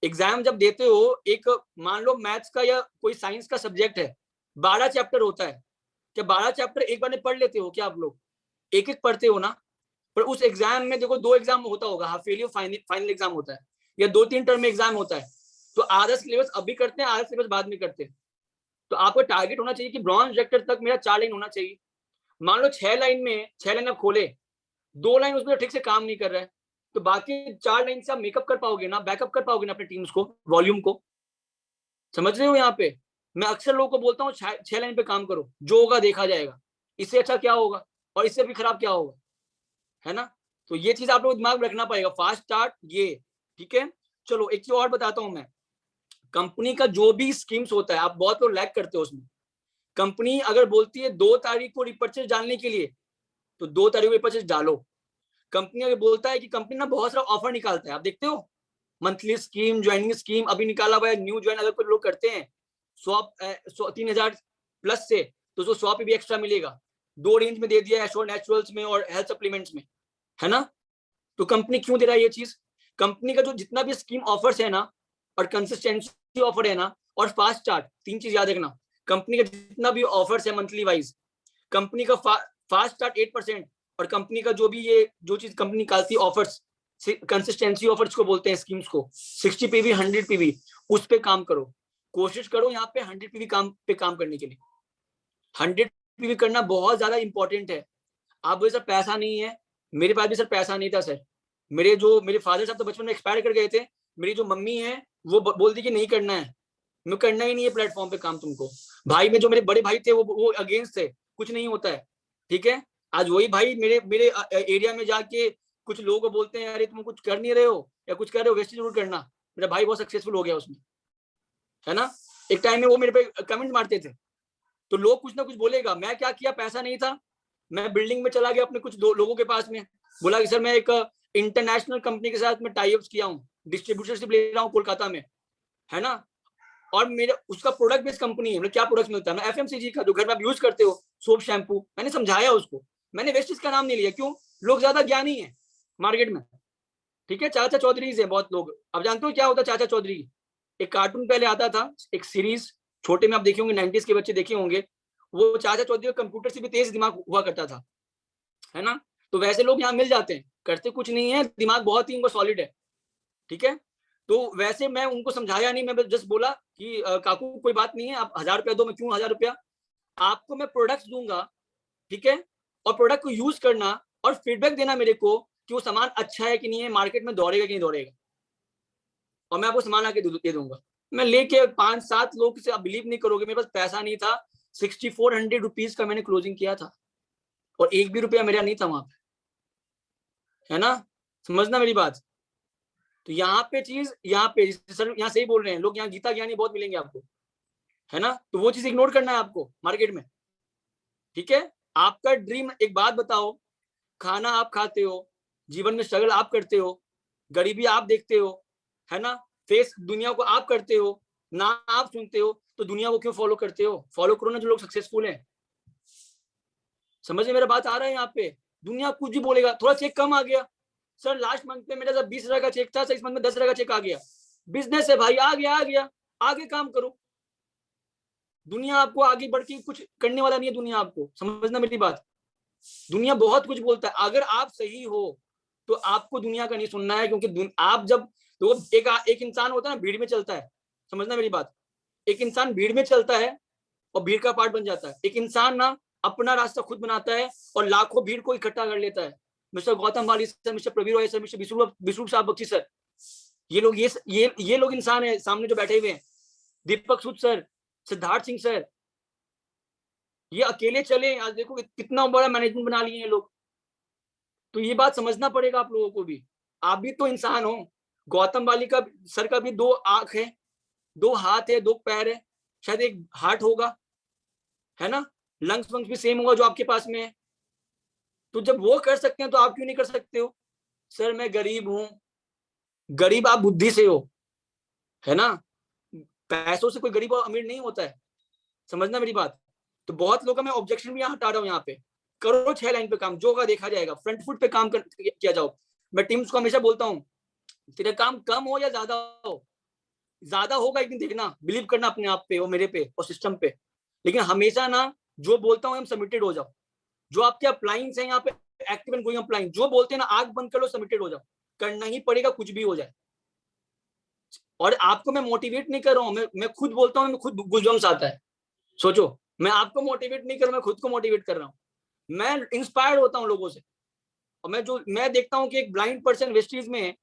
एग्जाम जब देते हो, एक मान लो मैथ्स का या कोई साइंस का सब्जेक्ट है, 12 चैप्टर होता है। क्या 12 चैप्टर एक बार में पढ़ लेते हो क्या आप लोग? एक एक पढ़ते हो ना। पर उस एग्जाम में देखो 2 एग्जाम होता होगा, हाफ ईयरली और फाइनल एग्जाम होता है, या 2-3 टर्म में एग्जाम होता है। तो आधा सिलेबस अभी करते हैं, आधा सिलेबस बाद में करते हैं। तो आपका टारगेट होना चाहिए कि ब्रॉन्ज डायरेक्टर तक मेरा 4 लाइन होना चाहिए। मान लो 6 लाइन में 6 लाइन आप खोले, 2 लाइन उसमें ठीक से काम नहीं कर रहा है, तो बाकी 4 लाइन से आप मेकअप कर पाओगे ना, बैकअप कर पाओगे ना अपने टीम्स को, वॉल्यूम को। समझ रहे हो? यहाँ पे मैं अक्सर लोगों को बोलता हूँ 6 लाइन पे काम करो, जो होगा देखा जाएगा। इससे अच्छा क्या होगा और इससे भी खराब क्या होगा, है ना? तो ये चीज आप लोग दिमाग में रखना पड़ेगा, फास्ट स्टार्ट ये, ठीक है? चलो एक चीज और बताता हूँ मैं। कंपनी का जो भी स्कीम्स होता है, आप बहुत लोग लैग करते हो उसमें। कंपनी अगर बोलती है 2 तारीख को रिपर्चेज डालने के लिए, तो 2 तारीख को परचेज डालो। कंपनी अगर बोलता है कि कंपनी ना बहुत सारा ऑफर निकालता है, आप देखते हो मंथली स्कीम, ज्वाइनिंग स्कीम अभी निकाला हुआ है, न्यू ज्वाइन अगर कोई लोग करते हैं 3,000 प्लस से, तो उसको 100 पे भी एक्स्ट्रा मिलेगा। 2 रेंज में दे दिया है, एश्योर नेचुरल्स में और हेल्थ सप्लीमेंट्स में, है ना। तो कंपनी क्यों दे रहा है ये चीज? कंपनी का जो जितना भी स्कीम ऑफर्स है ना, और कंसिस्टेंसी ऑफर है ना, और फास्ट स्टार्ट, 3 चीज याद रखना। कंपनी का जितना भी ऑफर्स है मंथली वाइज, कंपनी का फास्ट स्टार्ट 8%, और कंपनी का जो भी ये जो चीज कंपनी निकालती है ऑफर्स, कंसिस्टेंसी ऑफर्स को बोलते हैं स्कीम्स को, 60 पीवी 100 पीवी, उस पे काम करो। कोशिश करो यहाँ पे 100 पीवी पे काम करने के लिए। 100 पीवी करना बहुत ज्यादा इंपॉर्टेंट है। आप बोले सर पैसा नहीं है, मेरे पास भी सर पैसा नहीं था सर। मेरे फादर साहब तो बचपन में एक्सपायर कर गए थे। मेरी जो मम्मी है वो बोलती कि नहीं करना है, मैं करना ही नहीं है प्लेटफॉर्म पे काम तुमको। भाई में जो मेरे बड़े भाई थे वो अगेंस्ट थे, कुछ नहीं होता है, ठीक है। आज वही भाई मेरे एरिया में जाके कुछ लोगों को बोलते हैं अरे तुम कुछ कर नहीं रहे हो या कुछ कर रहे हो, वेस्ट जरूर करना। मेरा भाई बहुत सक्सेसफुल हो गया उसमें, है ना। एक टाइम में वो मेरे पे कमेंट मारते थे, तो लोग कुछ ना कुछ बोलेगा। मैं क्या किया, पैसा नहीं था, मैं बिल्डिंग में चला गया अपने कुछ लोगों के पास में, बोला कि सर मैं एक इंटरनेशनल कंपनी के साथ मैं टाई अप्स किया हूँ, डिस्ट्रीब्यूटरशिप ले रहा हूँ कोलकाता में, है ना। और मेरे उसका प्रोडक्ट बेस्ड कंपनी है, मतलब क्या प्रोडक्ट मिलता है, एफएमसीजी का जो घर में आप यूज करते हो, सोप शैम्पू। मैंने समझाया उसको, मैंने वेस्टेज का नाम नहीं लिया, क्यों, लोग ज्यादा ज्ञानी है मार्केट में, ठीक है। चाचा चौधरी है बहुत लोग। अब जानते हो क्या होता है चाचा चौधरी? एक कार्टून पहले आता था, एक सीरीज, छोटे में आप देखे होंगे, 90s के बच्चे देखे होंगे। वो चाचा चौधरी का कंप्यूटर से भी तेज दिमाग हुआ करता था, है ना। तो वैसे लोग यहाँ मिल जाते हैं, करते कुछ नहीं है, दिमाग बहुत ही उनको सॉलिड है, ठीक है। तो वैसे मैं उनको समझाया नहीं, मैं जस्ट बोला कि काकू कोई बात नहीं है, आप 1000 रुपया दो। मैं क्यों 1000 रुपया? आपको मैं प्रोडक्ट्स दूंगा, ठीक है, और प्रोडक्ट को यूज करना और फीडबैक देना मेरे को कि वो सामान अच्छा है कि नहीं है, मार्केट में दौड़ेगा कि नहीं दौड़ेगा, और मैं आपको सामान आके दे दूंगा। मैं लेके 5-7 लोग से, आप बिलीव नहीं करोगे, मेरे पास पैसा नहीं था, 6400 रुपीज का मैंने क्लोजिंग किया था, और 1 भी रुपया मेरा नहीं था वहां पे, है ना। समझना मेरी बात। तो यहाँ पे चीज, यहाँ पे सर यहाँ सही बोल रहे हैं लोग, यहाँ गीता ज्ञानी बहुत मिलेंगे आपको, है ना। तो वो चीज इग्नोर करना है आपको मार्केट में, ठीक है। आपका ड्रीम, एक बात बताओ, खाना आप खाते हो, जीवन में स्ट्रगल आप करते हो, गरीबी आप देखते हो, है ना, फेस दुनिया को आप करते हो, ना आप सुनते हो, तो दुनिया को क्यों फॉलो करते हो? फॉलो करो ना जो लोग सक्सेसफुल हैं। समझ में मेरा बात आ रहा है? यहाँ पे दुनिया कुछ भी बोलेगा, थोड़ा चेक कम आ गया, सर लास्ट मंथ में मेरा जब 20,000 का चेक था, इस मंथ में 10,000 का चेक आ गया, बिजनेस है भाई, आ गया, आगे काम करो। दुनिया आपको आगे बढ़ के कुछ करने वाला नहीं है, दुनिया आपको, समझना मेरी बात। दुनिया बहुत कुछ बोलता है, अगर आप सही हो तो आपको दुनिया का नहीं सुनना है, क्योंकि आप जब, तो एक इंसान होता है ना, भीड़ में चलता है, समझना मेरी बात। एक इंसान भीड़ में चलता है और भीड़ का पार्ट बन जाता है। एक इंसान ना अपना रास्ता खुद बनाता है और लाखों भीड़ को इकट्ठा कर लेता है। मिस्टर गौतम वाली sir, mister Pravir Roy sir, mister Vishnu साहब बख्शी सर, ये लोग, ये लोग इंसान है सामने जो बैठे हुए हैं, दीपक सूद सर, सिद्धार्थ सिंह सर, ये अकेले चले, आज देखो कितना बड़ा मैनेजमेंट बना लिए हैं लोग। तो ये बात समझना पड़ेगा आप लोगों को भी, आप भी तो इंसान हो। गौतम वाली का सर का भी 2 आंख है, 2 हाथ है, 2 पैर है, शायद एक हार्ट होगा, है ना, लंग्स वंग्स भी सेम होगा जो आपके पास में है। तो जब वो कर सकते हैं तो आप क्यों नहीं कर सकते हो? सर मैं गरीब हूं, गरीब आप बुद्धि से हो, है ना, पैसों से कोई गरीब और अमीर नहीं होता है, समझना मेरी बात। तो बहुत लोगों का मैं ऑब्जेक्शन भी यहाँ हटा रहा हूँ। यहाँ पे करो 6 लाइन पे काम, जो होगा देखा जाएगा, फ्रंट फुट पे काम किया जाओ। मैं टीम्स को हमेशा बोलता हूँ, तेरा काम कम हो या ज्यादा हो, ज्यादा होगा एक दिन देखना, बिलीव करना अपने आप पे और मेरे पे और सिस्टम पे। लेकिन हमेशा ना जो बोलता हूँ हम सबमिटेड हो जाओ। जो आपके अप्लाइंस हैं यहाँ पे, एक्टिव एंड गोइंग अप्लाइंग, जो बोलते हैं ना आंख बंद कर लो, सबमिटेड हो जाओ, करना ही पड़ेगा कुछ भी हो जाए। और आपको मैं मोटिवेट नहीं कर रहा हूँ, मैं खुद बोलता हूँ, मैं खुद गूज़बम्स आता है। सोचो, मैं आपको मोटिवेट नहीं कर रहा, मैं खुद को मोटिवेट कर रहा हूँ। मैं इंस्पायर्ड होता हूँ लोगों से। और मैं देखता हूँ कि एक ब्लाइंड पर्सन वेस्टीज में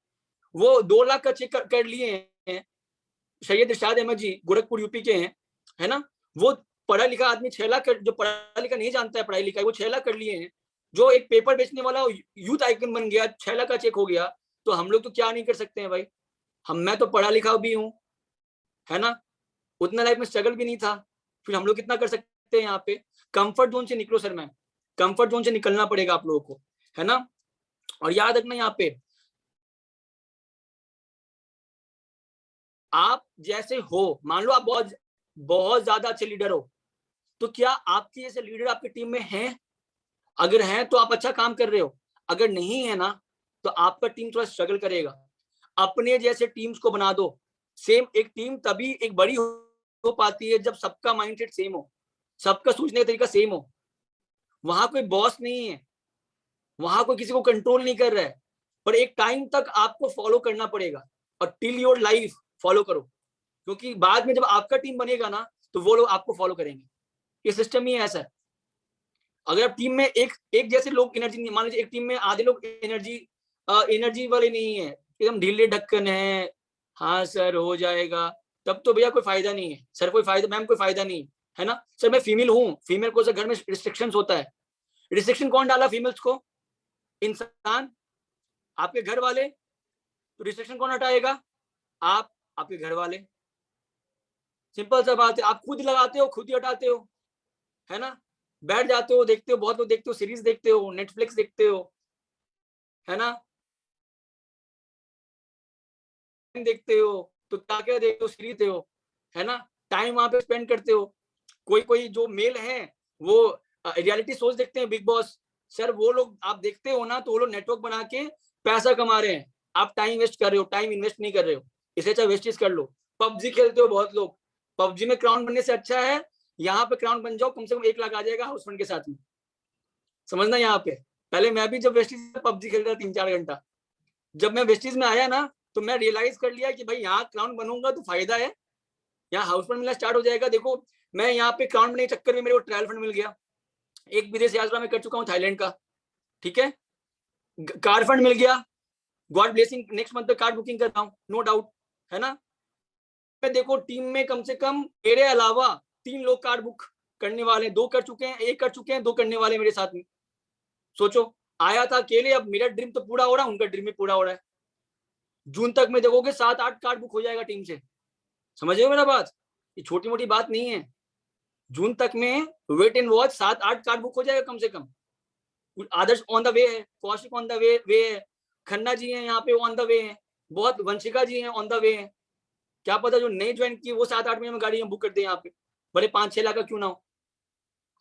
वो 2 लाख का चेक कर लिए हैं, सैयद इरशाद अहमद जी, गोरखपुर यूपी के हैं, है ना। वो पढ़ा लिखा आदमी 6 लाख जो पढ़ा लिखा नहीं जानता है पढ़ाई लिखाई, वो 6 लाख कर लिए हैं। जो एक पेपर बेचने वाला यूथ आइकन बन गया, 6 लाख का चेक हो गया। तो हम लोग तो क्या नहीं कर सकते हैं भाई? मैं तो पढ़ा लिखा भी हूँ, है ना, उतना लाइफ में स्ट्रगल भी नहीं था, फिर हम लोग कितना कर सकते हैं यहाँ पे? कंफर्ट जोन से निकलो सर मैम, कंफर्ट जोन से निकलना पड़ेगा आप लोगों को, है ना। और याद रखना यहाँ पे आप जैसे हो, मान लो आप बहुत बहुत ज्यादा अच्छे लीडर हो, तो क्या आपके जैसे लीडर आपकी टीम में हैं? अगर हैं तो आप अच्छा काम कर रहे हो, अगर नहीं है ना तो आपका टीम थोड़ा स्ट्रगल करेगा। अपने जैसे टीम्स को बना दो। सेम एक टीम तभी एक बड़ी हो पाती है जब सबका माइंडसेट सेम हो, सबका सोचने का तरीका सेम हो। वहां कोई बॉस नहीं है, वहां कोई किसी को कंट्रोल नहीं कर रहा है, पर एक टाइम तक आपको फॉलो करना पड़ेगा और टिल योर लाइफ फॉलो करो, क्योंकि बाद में जब आपका टीम बनेगा ना तो वो लोग आपको फॉलो करेंगे। ये सिस्टम ही ऐसा है। अगर आप टीम में एक एक जैसे लोग एनर्जी नहीं, मान लीजिए एक टीम में आधे लोग एनर्जी वाले नहीं है, एकदम ढीले ढक्कन है, हाँ सर हो जाएगा, तब तो भैया कोई फायदा नहीं है सर, कोई फायदा मैम कोई फायदा नहीं है ना सर। मैं फीमेल हूँ, फीमेल को सर घर में रिस्ट्रिक्शंस होता है। रिस्ट्रिक्शन कौन डाला फीमेल्स को? इंसान, आपके घर वाले। तो रिस्ट्रिक्शन कौन हटाएगा? आप, आपके घर वाले। सिंपल सा बात है, आप खुद लगाते हो खुद ही हटाते हो, है ना। बैठ जाते हो, देखते हो, बहुत लोग देखते हो, सीरीज देखते हो, नेटफ्लिक्स देखते हो, है ना, देखते हो, तो क्या क्या देखते हो, सीरीज देखते हो, है ना, टाइम वहां पे स्पेंड करते हो। कोई कोई जो मेल है वो रियलिटी शोज देखते हैं, बिग बॉस। सर वो लोग आप देखते हो ना, तो वो लोग नेटवर्क बना के पैसा कमा रहे हैं, आप टाइम वेस्ट कर रहे हो, टाइम इन्वेस्ट नहीं कर रहे हो। इसे अच्छा वेस्टेज कर लो। पबजी खेलते हो बहुत लोग, पबजी में क्राउन बनने से अच्छा है यहाँ पे क्राउन बन जाओ, कम से कम 1 लाख आ जाएगा हाउस फंड के साथ में। समझना यहाँ पे, पहले मैं भी जब वेस्टीज में पबजी खेलता था 3-4 घंटा, जब मैं वेस्टीज में आया ना तो मैं रियलाइज कर लिया कि भाई यहाँ क्राउन बनूंगा तो फायदा है, यहाँ हाउस फंड मिलना स्टार्ट हो जाएगा। देखो मैं यहाँ पे क्राउन बनने के चक्कर में मेरे को ट्रायल फंड मिल गया, एक विदेश यात्रा में कर चुका हूँ थाईलैंड का, ठीक है, कार फंड मिल गया, गॉड ब्लेसिंग, नेक्स्ट मंथ पे कार बुकिंग कर रहा हूँ, नो डाउट, है ना। मैं देखो टीम में कम से कम मेरे अलावा 3 लोग कार बुक करने वाले, 2 कर चुके हैं, 1 कर चुके हैं, 2 करने वाले मेरे साथ में। सोचो, आया था अकेले, अब मेरा ड्रीम तो पूरा हो रहा है, उनका ड्रीम भी पूरा हो रहा है। जून तक में देखोगे 7-8 कार बुक हो जाएगा टीम से। समझ रहे हो मेरा बात? ये छोटी मोटी बात नहीं है। जून तक में wait and watch 7-8 car book हो जाएगा कम से कम। आदर्श ऑन द वे है, कौशिक ऑन द वे है, खन्ना जी हैं यहाँ पे ऑन द वे है, बहुत वंशिका जी हैं ऑन द वे है। क्या पता जो नई ज्वाइन की वो 7-8 महीने में गाड़ी बुक कर दे यहाँ पे, बड़े 5-6 लाख का क्यों ना हो।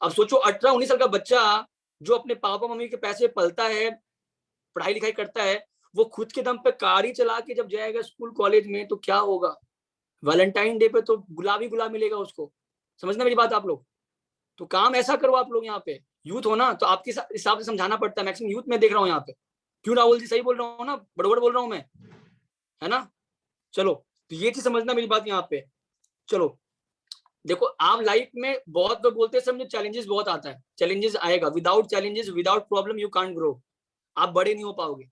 अब सोचो 18-19 साल का बच्चा जो अपने पापा मम्मी के पैसे पलता है, पढ़ाई लिखाई करता है, वो खुद के दम पे कार ही चला के जब जाएगा स्कूल कॉलेज में तो क्या होगा? वैलेंटाइन डे पे तो गुलाब ही गुलाब मिलेगा उसको। समझना मेरी बात आप लोग। तो काम ऐसा करो आप लोग, यहाँ पे यूथ हो ना तो आपके हिसाब से समझाना पड़ता है। मैक्सिमम यूथ में देख रहा हूँ यहाँ पे। क्यों राहुल जी, सही बोल रहा हूँ ना, बड़बड़ बोल रहा हूँ मैं, है ना। चलो तो ये चीज समझना मेरी बात यहाँ पे। चलो देखो, आप लाइफ में बहुत लोग बोलते हैं सर मुझे चैलेंजेस बहुत आता है, चैलेंजेस आएगा, without challenges without problem you can't grow, आप बड़े नहीं हो पाओगे।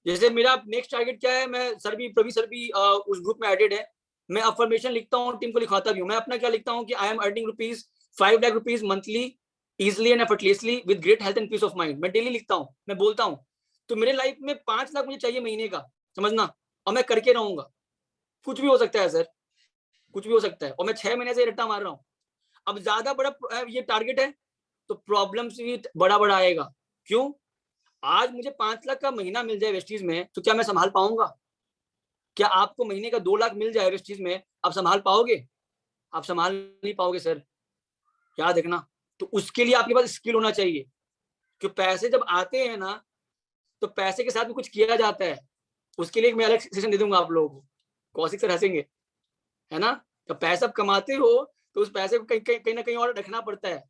जैसे मेरा नेक्स्ट टारगेट क्या है, मैं सर भी प्रवी सर भी उस ग्रुप में एडेड है, मैं अफर्मेशन लिखता हूँ, टीम को लिखाता भी हूँ। मैं अपना क्या लिखता हूँ कि I am earning ₹5 lakh monthly easily and effortlessly with great health and peace of mind. मैं डेली लिखता हूँ, मैं बोलता हूँ। तो मेरे लाइफ में 5 लाख मुझे चाहिए महीने का, समझना, और मैं करके रहूंगा। कुछ भी हो सकता है सर, कुछ भी हो सकता है, और मैं 6 महीने से रट्टा मार रहा हूँ। अब ज्यादा बड़ा ये टारगेट है तो प्रॉब्लम भी बड़ा बड़ा आएगा। क्यों? आज मुझे 5 लाख का महीना मिल जाए वेस्टीज में तो क्या मैं संभाल पाऊंगा? क्या आपको महीने का 2 लाख मिल जाए वेस्टीज में, आप संभाल पाओगे? आप संभाल नहीं पाओगे सर, याद रखना। तो उसके लिए आपके पास स्किल होना चाहिए, कि पैसे जब आते हैं ना तो पैसे के साथ भी कुछ किया जाता है। उसके लिए मैं अलग सेशन दे दूंगा आप लोगों को, कौशिक सर हंसेंगे, है ना। तो पैसा आप कमाते हो तो उस पैसे को कहीं ना कहीं और रखना पड़ता है,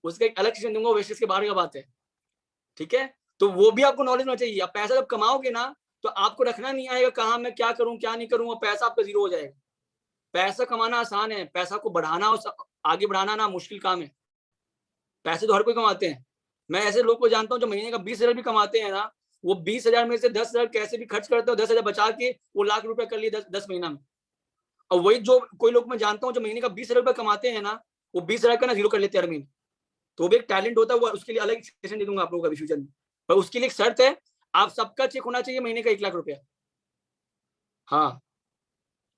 उसका एक अलग सेशन दूंगा, वेस्टेज के बाहर का बात है, ठीक है। तो वो भी आपको नॉलेज होना चाहिए। आप पैसा जब कमाओगे ना तो आपको रखना नहीं आएगा कहाँ मैं क्या करूं क्या नहीं करूं, पैसा आपका जीरो हो जाएगा। पैसा कमाना आसान है, पैसा को बढ़ाना और आगे बढ़ाना ना मुश्किल काम है। पैसे तो हर कोई कमाते हैं। मैं ऐसे लोग को जानता हूँ जो महीने का 20,000 भी कमाते हैं ना, वो 20,000 में से 10,000 कैसे भी खर्च करते हो, 10,000 बचा के वो लाख रुपए कर लिए 10 महीना में। और वही जो कोई लोग मैं जानता हूँ जो महीने का 20,000 रुपए कमाते हैं ना, वो 20,000 का ना जीरो कर लेते हैं हर महीने। तो भी एक टैलेंट होता है, वो उसके लिए अलग सेशन दे दूंगा आप लोगों का फ्यूचर में। पर उसके लिए एक शर्त है, आप सबका चेक होना चाहिए महीने का 1 लाख रुपया। हाँ,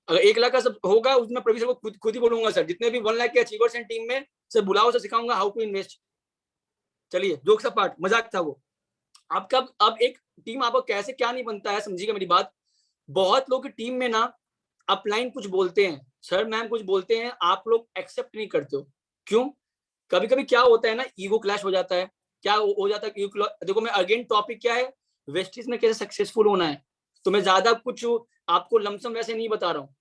अगर 1 लाख का सब होगा उसमें प्रोड्यूसर को खुद ही बोलूंगा सर जितने भी 1 लाख के अचीवर्स हैं टीम में, सर बुलाओ, सर सिखाऊंगा हाउ टू इन्वेस्ट। चलिए जोक्स अपार्ट, मजाक था वो। आपका अब एक टीम आपको कैसे क्या नहीं बनता है, समझिएगा मेरी बात। बहुत लोग की टीम में ना अपलाइन कुछ बोलते हैं, सर मैम कुछ बोलते हैं, आप लोग एक्सेप्ट नहीं करते हो। क्यों? कभी कभी क्या होता है ना, ईगो क्लैश हो जाता है। क्या हो जाता है? देखो मैं अगेन टॉपिक क्या है, वेस्टिज में कैसे सक्सेसफुल होना है। तो मैं ज्यादा कुछ आपको लमसम वैसे नहीं बता रहा हूँ,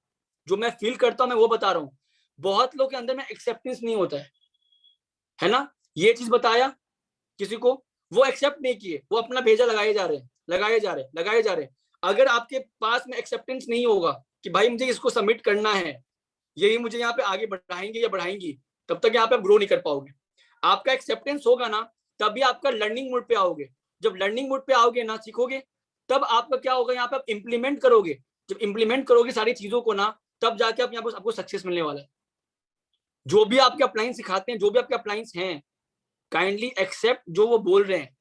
जो मैं फील करता हूँ मैं वो बता रहा हूँ। बहुत लोग के अंदर में एक्सेप्टेंस नहीं होता है ना। ये चीज बताया किसी को, वो एक्सेप्ट नहीं किए, वो अपना भेजा लगाए जा रहे हैं, लगाए जा रहे हैं, लगाए जा रहे हैं। अगर आपके पास में एक्सेप्टेंस नहीं होगा कि भाई मुझे इसको सबमिट करना है, यही मुझे यहाँ पे आगे बढ़ाएंगे या बढ़ाएंगी, तब तक यहाँ पे आप ग्रो नहीं कर पाओगे। आपका एक्सेप्टेंस होगा ना, तभी आपका लर्निंग मोड पे आओगे। जब लर्निंग मोड पे आओगे ना, सीखोगे, तब आपका क्या होगा, यहाँ पे आप इंप्लीमेंट करोगे। जब इंप्लीमेंट करोगे सारी चीजों को ना, तब जाके आप यहाँ पर आपको सक्सेस मिलने वाला है। जो भी आपके अपलाइन सिखाते हैं, जो भी आपके अपलाइंस हैं, काइंडली एक्सेप्ट जो वो बोल रहे हैं।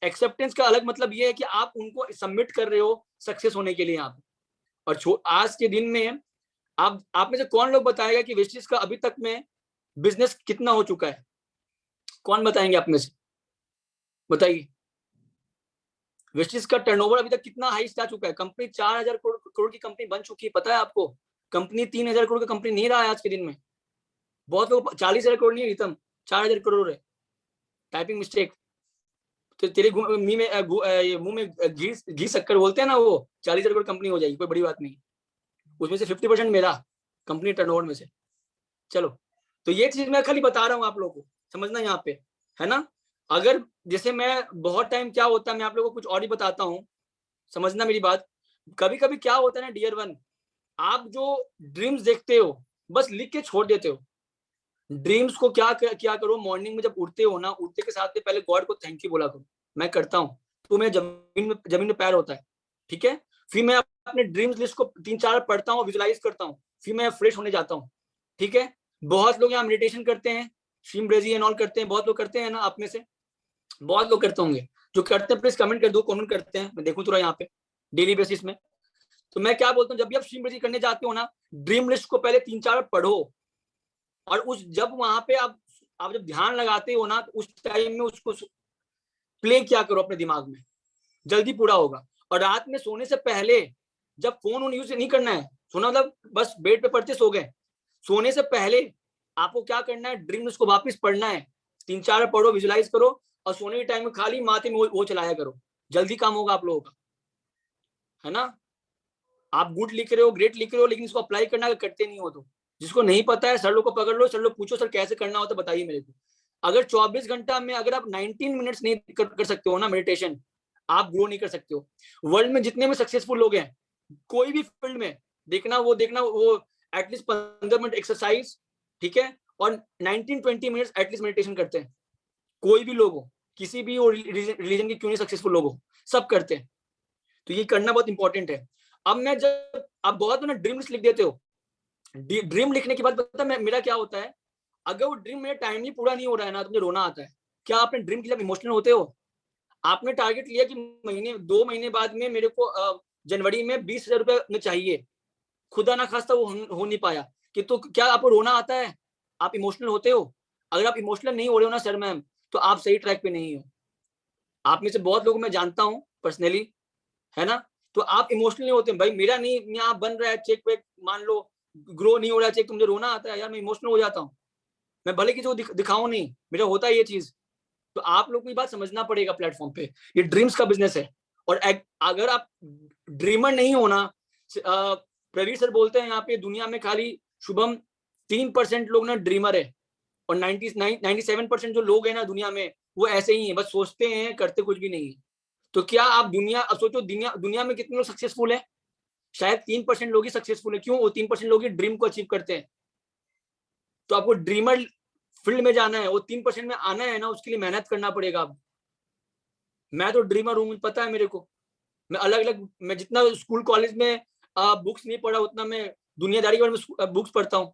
एक्सेप्टेंस का अलग मतलब ये है कि आप उनको सबमिट कर रहे हो सक्सेस होने के लिए यहाँ पे। और आज के दिन में आप में से कौन लोग बताएगा कि वेस्टिज का अभी तक में बिजनेस कितना हो चुका है? कौन बताएंगे आप में से? बताइए, वेस्टिज का टर्नओवर अभी तक कितना हाई जा चुका है? कंपनी 4,000 करोड़ की कंपनी बन चुकी है, पता है आपको? कंपनी 3,000 करोड़ की कंपनी नहीं रहा है आज के दिन में। बहुत लोग 40,000 करोड़ नहीं है, रितम 4,000 करोड़ है। Typing mistake. तो तेरे मुंह में घी शक्कर बोलते हैं ना, वो 40,000 करोड़ कंपनी हो जाएगी, कोई बड़ी बात नहीं। उसमें से 50% मेरा कंपनी टर्नओवर में से। चलो, तो ये चीज मैं खाली बता रहा हूँ आप लोगों को, समझना यहाँ पे, है ना। अगर जैसे मैं बहुत टाइम क्या होता है, मैं आप लोगों को कुछ और ही बताता हूँ, समझना मेरी बात। कभी कभी क्या होता है ना डियर वन, आप जो ड्रीम्स देखते हो बस लिख के छोड़ देते हो। ड्रीम्स को क्या करो, मॉर्निंग में जब उठते हो ना, उठते के साथ पहले गॉड को थैंक यू बोला करो। मैं करता हूँ तो मैं जमीन में पैर होता है, ठीक है। फिर मैं अपने ड्रीम्स लिस्ट को 3-4 पढ़ता हूँ, विजुलाइज करता हूँ, फिर मैं फ्रेश होने जाता हूँ, ठीक है। बहुत लोग यहाँ मेडिटेशन करते हैं, शिम ब्रेजी एंड ऑल करते हैं, बहुत लोग करते हैं ना, आप में से बहुत लोग करते होंगे। जो करते हैं प्लीज कमेंट कर दो, कौन करते हैं, मैं देखूं थोड़ा यहाँ पे डेली बेसिस में। तो मैं क्या बोलता हूँ, जब भी आप शिम ब्रेजी करने जाते हो ना, ड्रीम लिस्ट को पहले 3-4 पढ़ो, और उस जब वहां पे आप जब ध्यान लगाते हो ना, तो उस टाइम में उसको प्ले क्या करो अपने दिमाग में, जल्दी पूरा होगा। और रात में सोने से पहले जब फोन यूज नहीं करना है, सोना मतलब बस बेड पे पड़ते सो गए, सोने से पहले आपको क्या करना है, ड्रीम उसको वापस पढ़ना है, 3-4 पढ़ो, विजुलाइज करो, और सोने के टाइम में खाली माथे में वो चलाया करो, जल्दी काम होगा आप लोगों का, है ना। आप गुड लिख रहे हो, ग्रेट लिख रहे हो, लेकिन इसको अप्लाई करना करते नहीं हो तो जिसको नहीं पता है, सर लोग को पकड़ लो, सर लोग पूछो सर कैसे करना होता है, बताइए मेरे को। अगर 24 घंटा में अगर आप 19 मिनट्स नहीं कर सकते हो ना मेडिटेशन, आप ग्रो नहीं कर सकते हो। वर्ल्ड में जितने भी सक्सेसफुल लोग हैं, कोई भी फील्ड में देखना वो एटलीस्ट 15 मिनट एक्सरसाइज, ठीक है, और 19-20 मिनट्स एटलीस्ट मेडिटेशन करते हैं। कोई भी लोग हो, किसी भी रिलीजन के क्यों नहीं सक्सेसफुल लोग हो, सब करते हैं। तो ये करना बहुत इंपॉर्टेंट है। अब मैं जब आप बहुत ना ड्रीम लिस्ट लिख देते हो, ड्रीम लिखने के बाद पता है मेरा क्या होता है, अगर वो ड्रीम मेरा टाइमली पूरा नहीं हो रहा है ना, तो मुझे रोना आता है। क्या आपने ड्रीम के लिए इमोशनल होते हो? आपने टारगेट लिया कि 2 महीने बाद में मेरे को जनवरी में 20,000 रुपए में चाहिए, खुदा ना खास्ता वो हो नहीं पाया, कि तो क्या आपको रोना आता है? आप इमोशनल होते हो? अगर आप इमोशनल नहीं हो रहे हो ना सर मैम, तो आप सही ट्रैक पे नहीं हो। आप में से बहुत लोग मैं जानता हूँ पर्सनली, है ना। तो आप इमोशनल नहीं होते, भाई मेरा नहीं यहाँ बन रहा है चेक वेक, मान लो ग्रो नहीं हो रहा है चेक, तो मुझे रोना आता है यार, मैं इमोशनल हो जाता हूँ। मैं भले किसी को दिखाऊं नहीं, मेरा होता है ये चीज। तो आप लोग को ये बात समझना पड़ेगा प्लेटफॉर्म पे, ये ड्रीम्स का बिजनेस है। और अगर आप ड्रीमर नहीं होना, प्रवीर सर बोलते हैं यहाँ पे दुनिया में खाली शुभम 3% लोग ना ड्रीमर है, और 97% जो लोग हैं ना दुनिया में, वो ऐसे ही हैं, बस सोचते हैं, करते कुछ भी नहीं है। तो क्या आप सोचो दुनिया में कितने लोग सक्सेसफुल है? शायद 3% लोग ही सक्सेसफुल है। क्यों? वो 3% लोग ही ड्रीम को अचीव करते हैं। तो आपको ड्रीमर फील्ड में जाना है, वो 3% में आना है ना, उसके लिए मेहनत करना पड़ेगा। आप मैं तो ड्रीमर हूँ, पता है मेरे को। मैं अलग अलग, मैं जितना स्कूल कॉलेज में बुक्स नहीं पढ़ा, उतना मैं दुनियादारी के बारे में बुक्स पढ़ता हूँ,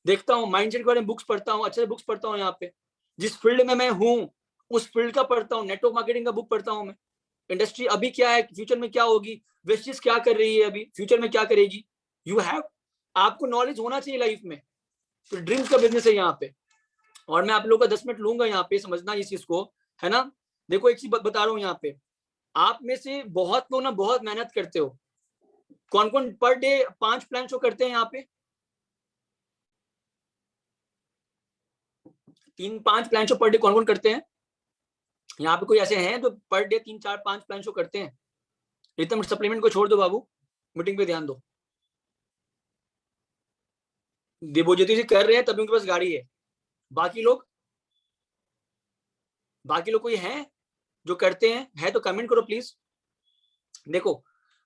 देखता हूँ, माइंडसेट के बारे में बुक्स पढ़ता हूँ, अच्छे से बुक्स पढ़ता हूँ। यहाँ पे जिस फील्ड में मैं हूँ उस फील्ड का पढ़ता हूँ, नेटवर्क मार्केटिंग का बुक पढ़ता हूँ मैं। इंडस्ट्री अभी क्या है, फ्यूचर में क्या होगी, वेस्टिज क्या कर रही है अभी, फ्यूचर में क्या करेगी, यू हैव, आपको नॉलेज होना चाहिए लाइफ में। तो ड्रीम्स का बिजनेस है यहाँ पे। और मैं आप लोगों का 10 मिनट लूंगा यहाँ पे, समझना इस चीज को, है ना। देखो एक चीज बता रहा हूँ यहाँ पे, आप में से बहुत लोग ना बहुत मेहनत करते हो। कौन कौन पर डे 5 प्लान शो करते हैं यहाँ पे? 3-5 प्लान शो पर डे कौन कौन करते हैं यहाँ पे? कोई ऐसे हैं जो पर डे 3-4-5 प्लान शो करते हैं? रितम सप्लीमेंट को छोड़ दो बाबू, मीटिंग पे ध्यान दो। दिव्योज्योति जी कर रहे हैं तभी उनके पास गाड़ी है। बाकी लोग कोई हैं जो करते हैं? है तो कमेंट करो प्लीज। देखो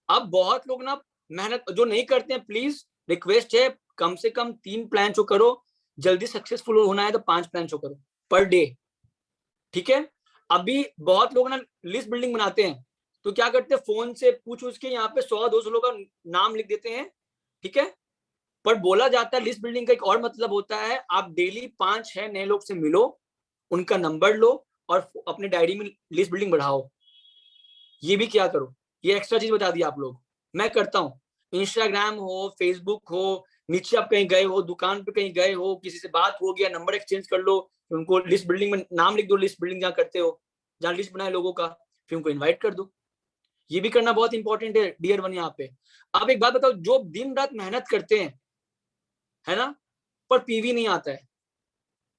अब बहुत लोग ना मेहनत जो नहीं करते हैं, प्लीज रिक्वेस्ट है कम से कम 3 प्लान शो करो। जल्दी सक्सेसफुल होना है तो 5 प्लान शो करो पर डे, ठीक है। अभी बहुत लोग ना लिस्ट बिल्डिंग बनाते हैं, तो क्या करते हैं, फोन से पूछ उसके यहाँ पे 100-200 लोग का नाम लिख देते हैं, ठीक है। पर बोला जाता है लिस्ट बिल्डिंग का एक और मतलब होता है, आप डेली 5-6 नए लोग से मिलो, उनका नंबर लो और अपने डायरी में लिस्ट बिल्डिंग बढ़ाओ। ये भी क्या करो, ये एक्स्ट्रा चीज बता दी आप लोग, मैं करता हूँ। इंस्टाग्राम हो, फेसबुक हो, नीचे आप कहीं गए हो, दुकान पे कहीं गए हो, किसी से बात हो गया, नंबर एक्सचेंज कर लो, उनको लिस्ट बिल्डिंग में नाम लिख दो, लिस्ट बिल्डिंग जहाँ करते हो, जहाँ लिस्ट बनाए लोगों का, फिर उनको इन्वाइट कर दो। ये भी करना बहुत इंपॉर्टेंट है डियर वन यहाँ पे। अब एक बात बताओ, जो दिन रात मेहनत करते हैं, है ना, पर पीवी नहीं आता है,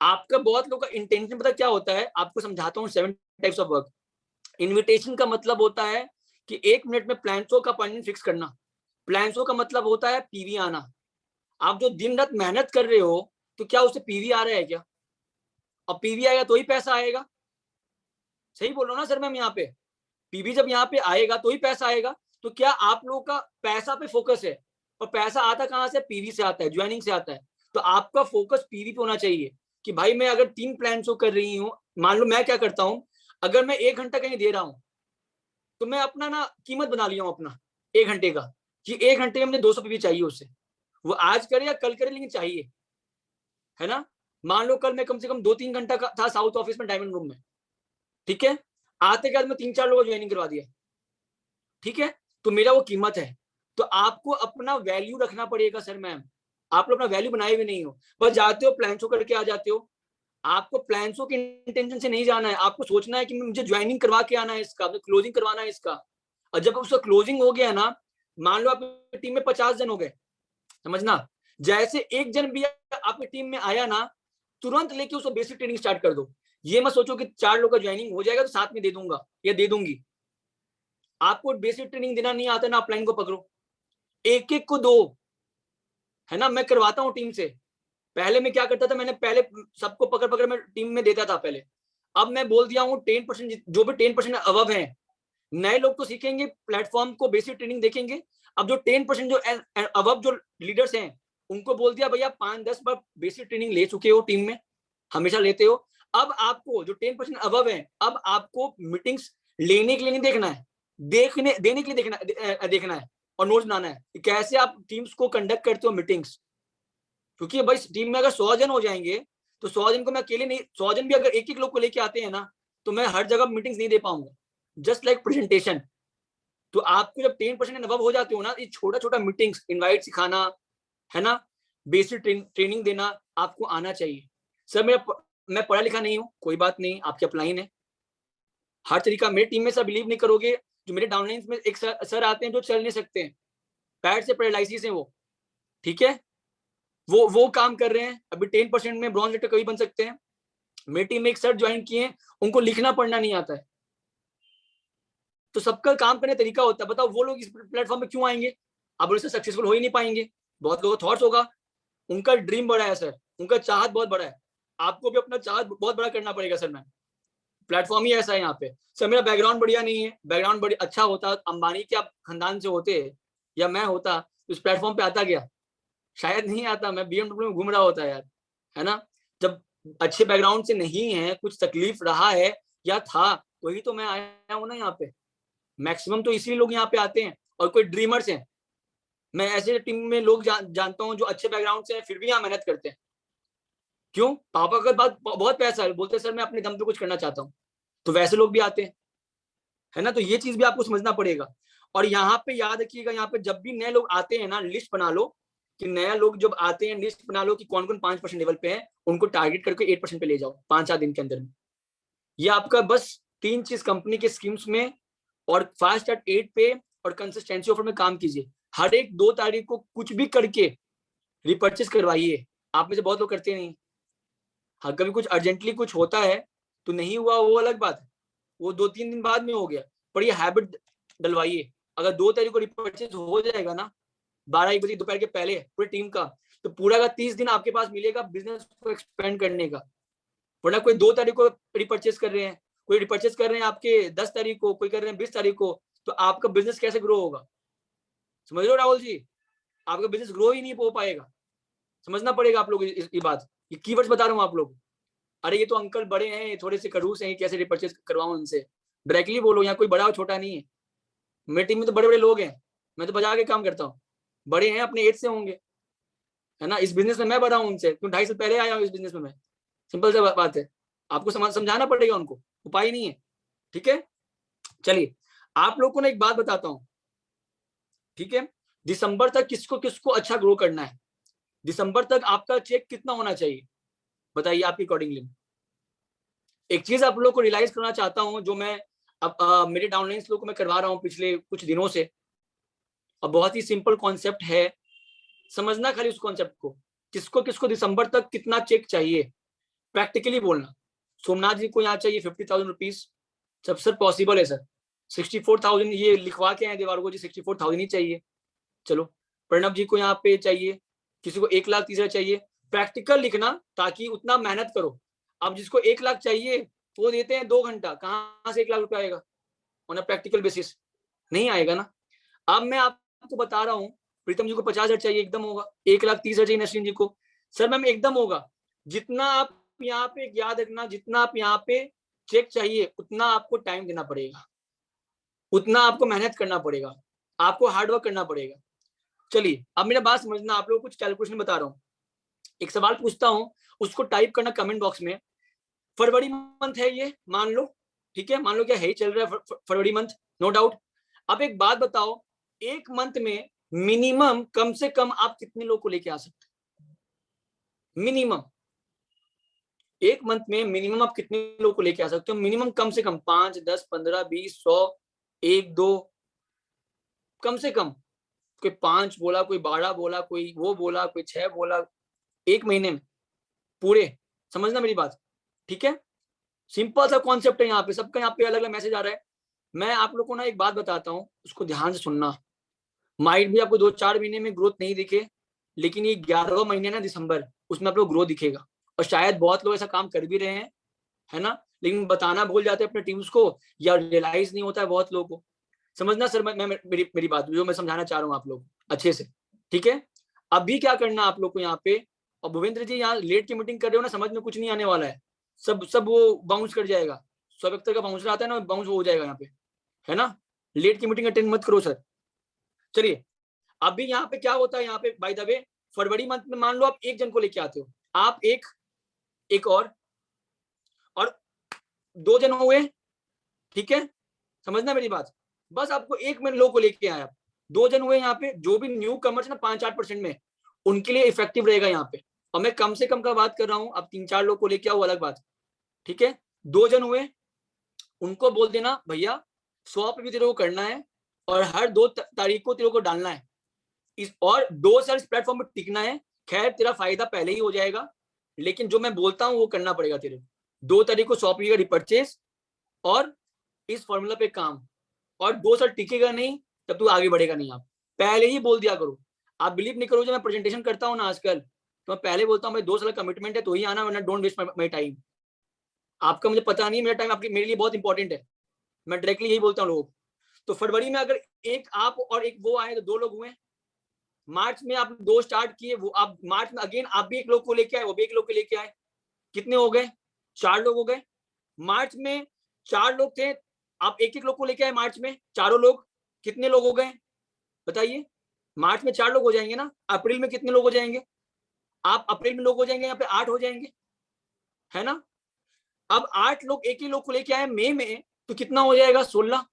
आपका बहुत लोगों का इंटेंशन पता क्या होता है? आपको समझाता हूँ 7 टाइप्स ऑफ वर्क। इन्विटेशन का मतलब होता है कि 1 मिनट में प्लान शो का अपॉइंटमेंट फिक्स करना। प्लान शो का मतलब होता है पीवी आना। आप जो दिन रात मेहनत कर रहे हो, तो क्या उससे पीवी आ रहा है क्या? और पीवी आएगा तो ही पैसा आएगा। सही बोल रहा हूँ ना सर मैम? यहाँ पे पीवी जब यहाँ पे आएगा तो ही पैसा आएगा। तो क्या आप लोगों का पैसा पे फोकस है? और पैसा आता कहाँ से? पीवी से आता है, ज्वाइनिंग से आता है। तो आपका फोकस पीवी पे होना चाहिए कि भाई मैं अगर 3 प्लान शो कर रही हूँ, मान लो मैं क्या करता हूँ, अगर मैं 1 घंटा कहीं दे रहा हूँ, तो मैं अपना ना कीमत बना लिया हूँ अपना 1 घंटे का, कि 1 घंटे में मुझे 200 पीवी चाहिए उससे, वो आज करे या कल करे लेकिन चाहिए, है ना। मान लो कल मैं कम से कम 2-3 घंटा का था साउथ ऑफिस में डायमंड रूम में, ठीक है, आते के बाद मैं 3-4 लोगों को ज्वाइनिंग करवा दिया, ठीक है, तो मेरा वो कीमत है। तो आपको अपना वैल्यू रखना पड़ेगा सर मैम। आप लोग अपना वैल्यू बनाए हुए नहीं हो, बस जाते हो प्लान शो करके आ जाते हो। आपको प्लान शो के इंटेंशन से नहीं जाना है, आपको सोचना है कि मुझे ज्वाइनिंग करवा के आना है इसका, क्लोजिंग करवाना है इसका। और जब उसका क्लोजिंग हो गया ना, मान लो आपकी टीम में 50 जन हो गए, समझना, जैसे एक जन भी आपकी टीम में आया ना, तुरंत लेके उसको बेसिक ट्रेनिंग स्टार्ट कर दो। ये मत सोचो कि 4 लोग का ज्वाइनिंग हो जाएगा तो साथ में दे दूंगा या दे दूंगी। आपको बेसिक ट्रेनिंग देना नहीं आता ना, आप लाइन को पकड़ो, एक एक को दो, है ना। मैं करवाता हूँ टीम से। पहले मैं क्या करता था, मैंने पहले सबको पकड़ पकड़ मैं टीम में देता था पहले। अब मैं बोल दिया हूँ 10%, जो भी 10% अबव है, नए लोग तो सीखेंगे, प्लेटफॉर्म को बेसिक ट्रेनिंग देखेंगे। अब जो 10% जो अबव जो लीडर्स हैं, उनको बोल दिया भैया 5-10 बार बेसिक ट्रेनिंग ले चुके हो टीम में, हमेशा लेते हो। अब आपको जो 10% अबव है, अब आपको मीटिंग्स लेने के लिए नहीं देखना है, देने के लिए देखना है और नोट्स बनाना है कि कैसे आप टीम्स को कंडक्ट करते हो मीटिंग्स। क्योंकि भाई टीम में अगर 100 जन हो जाएंगे, तो 100 जन को मैं अकेले नहीं, 100 जन भी अगर एक एक लोग को लेके आते हैं ना, तो मैं हर जगह मीटिंग्स नहीं दे पाऊंगा, जस्ट लाइक प्रेजेंटेशन। तो आपको जब 10% अबव हो जाते हो ना, ये छोटा छोटा मीटिंग्स, इनवाइट सिखाना, है ना, बेसिक ट्रेनिंग देना आपको आना चाहिए। सर मैं पढ़ा लिखा नहीं हूँ, कोई बात नहीं, आपकी अपलाइन है, हर तरीका। मेरी टीम में सर बिलीव नहीं करोगे, जो मेरे डाउनलाइन में एक सर आते हैं जो चल नहीं सकते हैं, पैर से पैरालिसिस है वो, ठीक है, वो काम कर रहे हैं, अभी 10% में ब्रॉन्ज रेटर कभी बन सकते हैं। मेरी टीम में एक सर ज्वाइन किए हैं, उनको लिखना पढ़ना नहीं आता है। तो सबका काम करने तरीका होता है, बताओ वो लोग इस प्लेटफॉर्म पे क्यों आएंगे? अब उससे सक्सेसफुल हो ही नहीं पाएंगे। बहुत लोगों का थॉट्स होगा, उनका ड्रीम बड़ा है सर, उनका चाहत बहुत बड़ा है, आपको भी अपना चाहत बहुत बड़ा करना पड़ेगा सर मैम। प्लेटफॉर्म ही ऐसा है यहाँ पे। सर मेरा बैकग्राउंड बढ़िया नहीं है, बैकग्राउंड बड़ी अच्छा होता, अंबानी के आप खानदान से होते या मैं होता, तो इस प्लेटफॉर्म पे आता गया, शायद नहीं आता, मैं बीएमडब्ल्यू में घूम रहा होता यार, है ना। जब अच्छे बैकग्राउंड से नहीं है, कुछ तकलीफ रहा है या था, वही तो मैं आया हूँ ना यहाँ पे। मैक्सिमम तो इसीलिए लोग यहाँ पे आते हैं, और कोई ड्रीमर्स हैं। मैं ऐसे टीम में लोग जानता हूँ जो अच्छे बैकग्राउंड से हैं, फिर भी यहाँ मेहनत करते हैं। क्यों? पापा का बात बहुत पैसा है, बोलते सर मैं अपने दम पे कुछ करना चाहता हूँ, तो वैसे लोग भी आते हैं, है ना। तो ये चीज भी आपको समझना पड़ेगा। और यहाँ पे याद रखिएगा, यहाँ पे जब भी नए लोग आते हैं ना, लिस्ट बना लो कि नया लोग जब आते हैं लिस्ट बना लो कि कौन कौन 5% लेवल पे है, उनको टारगेट करके 8% पे ले जाओ 5-7 दिन के अंदर में। ये आपका बस 3 चीज कंपनी के स्कीम्स में और फास्ट एट 8 पे और कंसिस्टेंसी ऑफर में काम कीजिए। हर एक 2 तारीख को कुछ भी करके रिपर्चेस करवाइए। आप में से बहुत लोग करते नहीं। हाँ, कभी कुछ अर्जेंटली कुछ होता है तो नहीं हुआ वो अलग बात है, वो 2-3 दिन बाद में हो गया, पर ये हैबिट डलवाइए। अगर 2 तारीख को रिपर्चेस हो जाएगा ना 12-1 बजे दोपहर के पहले पूरी टीम का, तो पूरा का 30 दिन आपके पास मिलेगा बिजनेस को एक्सपेंड करने का। वरना कोई 2 तारीख को रिपर्चेस कर रहे हैं, कोई रिपर्चेस कर रहे हैं आपके 10 तारीख को, कोई कर रहे हैं 20 तारीख को, तो आपका बिजनेस कैसे ग्रो होगा? समझ लो राहुल जी, आपका बिजनेस ग्रो ही नहीं हो पाएगा। समझना पड़ेगा आप लोग ये बात, ये कीवर्ड्स बता रहा हूँ आप लोग। अरे ये तो अंकल बड़े हैं, थोड़े से खड़ूस हैं, कैसे रिपर्चेस करवाऊं उनसे? डायरेक्टली बोलो, यहाँ कोई बड़ा और छोटा नहीं है। मेरी टीम में तो बड़े बड़े लोग हैं, मैं तो बजा के काम करता हूँ। बड़े हैं, अपने एज से होंगे, है ना। इस बिजनेस में मैं बड़ा हूँ उनसे, क्यों 2.5 साल पहले आया हूँ इस बिजनेस में मैं। सिंपल सा बात है, आपको समझाना पड़ेगा उनको, उपाय नहीं है। ठीक है, चलिए आप लोगों को ना एक बात बताता हूँ। ठीक है, दिसंबर तक किसको किसको अच्छा ग्रो करना है, दिसंबर तक आपका चेक कितना होना चाहिए बताइए आपके अकॉर्डिंगली। एक चीज आप लोग को रियलाइज करना चाहता हूं, जो मैं अब मेरे डाउनलाइंस लोग को मैं करवा रहा हूं पिछले कुछ दिनों से। अब बहुत ही सिंपल कॉन्सेप्ट है, समझना खाली उस कॉन्सेप्ट को। किसको किसको दिसंबर तक कितना चेक चाहिए, प्रैक्टिकली बोलना। सोमनाथ जी को यहाँ चाहिए 50,000 रुपीज, सब सर पॉसिबल है सर। 64,000 ये लिखवा के आए दीवार को जी, 64,000 ही चाहिए। चलो, प्रणब जी को यहाँ पे चाहिए, किसी को 1,30,000 चाहिए। प्रैक्टिकल लिखना, ताकि उतना मेहनत करो। अब जिसको 1 लाख चाहिए वो देते हैं 2 घंटा, कहाँ से 1 लाख रुपया आएगा ऑन अ प्रैक्टिकल बेसिस? नहीं आएगा ना। अब मैं आपको बता रहा हूँ, प्रीतम जी को 50,000 चाहिए, एकदम होगा। 1,30,000 चाहिए नसरीन जी को, सर मैम एकदम होगा। जितना आप यहाँ पे याद रखना, जितना आप यहाँ पे चेक चाहिए उतना आपको टाइम देना पड़ेगा, उतना आपको मेहनत करना पड़ेगा, आपको हार्डवर्क करना पड़ेगा। चलिए अब मेरा बात समझना, आप लोगों को कुछ कैलकुलेशन बता रहा हूँ। एक सवाल पूछता हूँ, उसको टाइप करना कमेंट बॉक्स में। फरवरी मंथ है ये, मान लो, ठीक है, मान लो क्या है ही चल रहा है फरवरी मंथ, नो डाउट। अब एक बात बताओ, एक मंथ में मिनिमम कम से कम आप कितने लोग को लेके आ सकते हैं? मिनिमम एक मंथ में मिनिमम आप कितने लोग को लेके आ सकते हो? मिनिमम कम से कम 5, 10, 15, 20, 100, 1, 2, कम से कम। कोई 5 बोला, कोई 12 बोला, कोई वो बोला, कोई 6 बोला, एक महीने में पूरे। समझना मेरी बात, ठीक है। सिंपल सा कॉन्सेप्ट है, यहाँ पे सबका यहाँ पे अलग अलग मैसेज आ रहा है। मैं आप लोग को ना एक बात बताता हूँ, उसको ध्यान से सुनना। माइट भी आपको 2-4 महीने में ग्रोथ नहीं दिखे, लेकिन ये 11वां महीने ना दिसंबर, उसमें आप लोग ग्रोथ दिखेगा। और शायद बहुत लोग ऐसा काम कर भी रहे हैं, है ना, लेकिन बताना भूल जाते हैं अपने टीम्स को, या रियलाइज नहीं होता है बहुत लोगों को। समझना सर, मैं मेरी बात जो मैं समझाना चाह रहा हूँ आप लोग अच्छे से, ठीक है। अभी क्या करना आप लोग को यहाँ पे, और भूपेंद्र जी यहाँ लेट की मीटिंग कर रहे हो ना, समझ में कुछ नहीं आने वाला है। सब वो बाउंस कर जाएगा, स्व का बाउंसर आता है ना, बाउंस हो जाएगा यहाँ पे, है ना। लेट की मीटिंग अटेंड मत करो सर। चलिए अभी यहाँ पे क्या होता है, यहाँ पे by the way February month में मान लो आप एक जन को लेके आते हो, आप एक और 2 जन हुए, ठीक है। समझना मेरी बात, बस आपको एक में लोग को लेके आया, 2 जन हुए यहाँ पे। जो भी न्यू कमर्स ना 5-8% में, उनके लिए इफेक्टिव रहेगा यहाँ पे। और मैं कम से कम का बात कर रहा हूँ, अब 3-4 लोग को लेके आओ अलग बात, ठीक है। 2 जन हुए, उनको बोल देना भैया 100 पे भी तेरे को करना है, और हर 2 तारीख को तेरे को डालना है और 2 साल इस प्लेटफॉर्म पर टिकना है। खैर तेरा फायदा पहले ही हो जाएगा, लेकिन जो मैं बोलता हूँ वो करना पड़ेगा तेरे। 2 तारीख को 100 का रिपर्चेस और इस फॉर्मूला पे काम, और 2 साल टिकेगा नहीं तब तू आगे बढ़ेगा नहीं। आप पहले ही बोल दिया करो। आप बिलीव नहीं करो, जब मैं प्रेजेंटेशन करता हूँ ना आजकल, तो मैं पहले बोलता हूँ भाई 2 साल कमिटमेंट है तो ही आना, वरना डोंट वेस्ट माय टाइम। आपका मुझे पता नहीं, मेरा टाइम आपके मेरे लिए बहुत इंपॉर्टेंट है, मैं डायरेक्टली यही बोलता हूँ लोगों को। तो फरवरी में अगर एक आप और एक वो आए तो 2 लोग हुए। मार्च में आप 2 स्टार्ट किए, वो आप मार्च में अगेन आप भी एक लोग को लेके आए, वो भी एक लोग को लेके आए, कितने हो गए? 4 लोग हो गए। मार्च में 4 लोग थे, आप एक लोग को लेके आए मार्च में, चारों लोग, कितने लोग हो गए बताइए? मार्च में 4 लोग हो जाएंगे ना। अप्रैल में कितने लोग हो जाएंगे? आप अप्रैल में लोग हो जाएंगे यहाँ पे 8 हो जाएंगे, है ना। अब 8 लोग एक ही लोग को लेके आए मई में, तो कितना हो जाएगा? 16।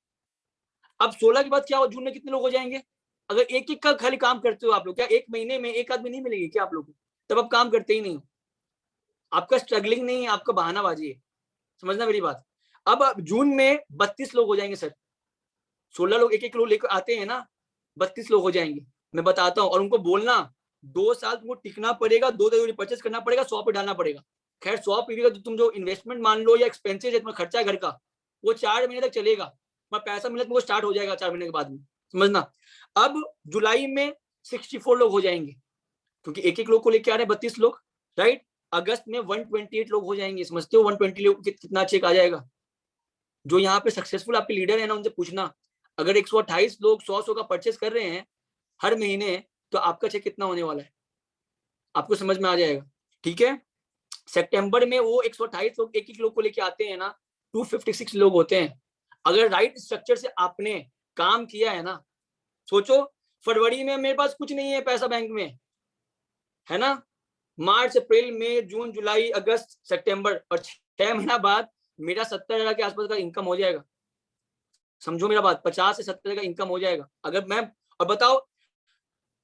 अब 16 के बाद क्या हो, जून में कितने लोग हो जाएंगे? अगर एक एक का खाली काम करते हो आप लोग, क्या एक महीने में एक आदमी नहीं मिलेगी क्या आप लोग को? तब आप काम करते ही नहीं हो। आपका स्ट्रगलिंग नहीं है, आपका बहानाबाजी है, समझना मेरी बात। अब जून में 32 लोग हो जाएंगे सर, 16 लोग एक एक लोग लेकर आते हैं ना, 32 लोग हो जाएंगे, मैं बताता हूँ। और उनको बोलना 2 साल तुमको टिकना पड़ेगा, 2 परचेस करना पड़ेगा, 100 पे डालना पड़ेगा। खैर 100 पीवी का तुम जो इन्वेस्टमेंट मान लो या एक्सपेंसेस है, तुम्हारा खर्चा है घर का, वो 4 महीने तक चलेगा। पैसा मिलना तुमको स्टार्ट हो जाएगा 4 महीने के बाद में, समझना। अब जुलाई में 64 लोग हो जाएंगे, क्योंकि एक एक लोग को लेके आ रहे हैं 32 लोग, राइट। अगस्त में 128 लोग हो जाएंगे, समझते हो 120 लोग कितना चेक आ जाएगा। जो यहाँ पे सक्सेसफुल आपके लीडर है ना, उनसे पूछना, अगर 128 लोग 100 का परचेस कर रहे हैं हर महीने, तो आपका चेक कितना होने वाला है, आपको समझ में आ जाएगा, ठीक है। सितंबर में वो 128 लोग एक एक लोग को लेके आते हैं ना, 256 लोग होते हैं। अगर राइट स्ट्रक्चर से आपने काम किया है ना, सोचो फरवरी में मेरे पास कुछ नहीं है पैसा बैंक में, है ना, मार्च अप्रैल मई जून जुलाई अगस्त सितंबर, और 6 महीना बाद मेरा 70,000 के आसपास का इनकम हो जाएगा। समझो मेरा बात, 50 से 70 का इनकम हो जाएगा अगर मैं। और बताओ,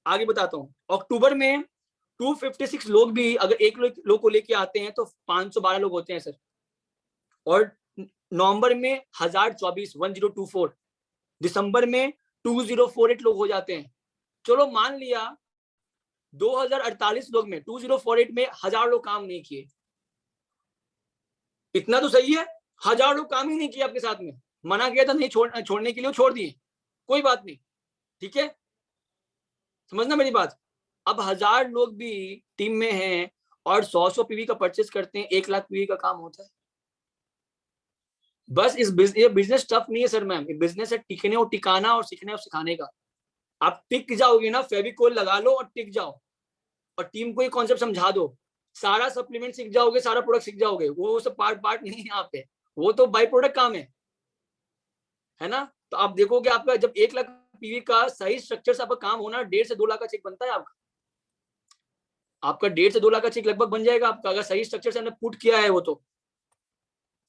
आगे बताता हूँ, अक्टूबर में 256 लोग भी अगर एक लोग को लेके आते हैं तो 512 लोग होते हैं सर। और नवंबर में 1024 दिसंबर में 2048 लोग हो जाते हैं। चलो मान लिया 2048 लोग में 2048 में 1000 लोग काम नहीं किए, इतना तो सही है। 1000 लोग काम ही नहीं किए आपके साथ में, मना किया था नहीं छोड़ने के लिए, छोड़ दिए, कोई बात नहीं, ठीक है, समझना मेरी बात। अब 1000 लोग भी टीम में हैं और 100 पीवी का परचेस करते हैं, 1 लाख पीवी का काम होता है। बस ये बिजनेस टफ नहीं है सर मैम, ये बिजनेस है टिकने और टिकाना और सीखने और सिखाने का। आप टिक जाओगे ना, फेविकोल लगा लो और टिक जाओ, और टीम को ये कॉन्सेप्ट समझा दो, सारा सप्लीमेंट सीख जाओगे, सारा प्रोडक्ट सीख जाओगे, वो सब पार्ट नहीं है यहाँ पे, वो तो बाई प्रोडक्ट काम है ना। तो आप देखोगे आपका जब 1 लाख पीवी का सही स्ट्रक्चर से आपका काम होना, 1.5 से 2 लाख का चेक बनता है आपका 1.5 से 2 लाख का चेक लगभग बन जाएगा आपका, अगर सही स्ट्रक्चर से हमने पुट किया है वो तो।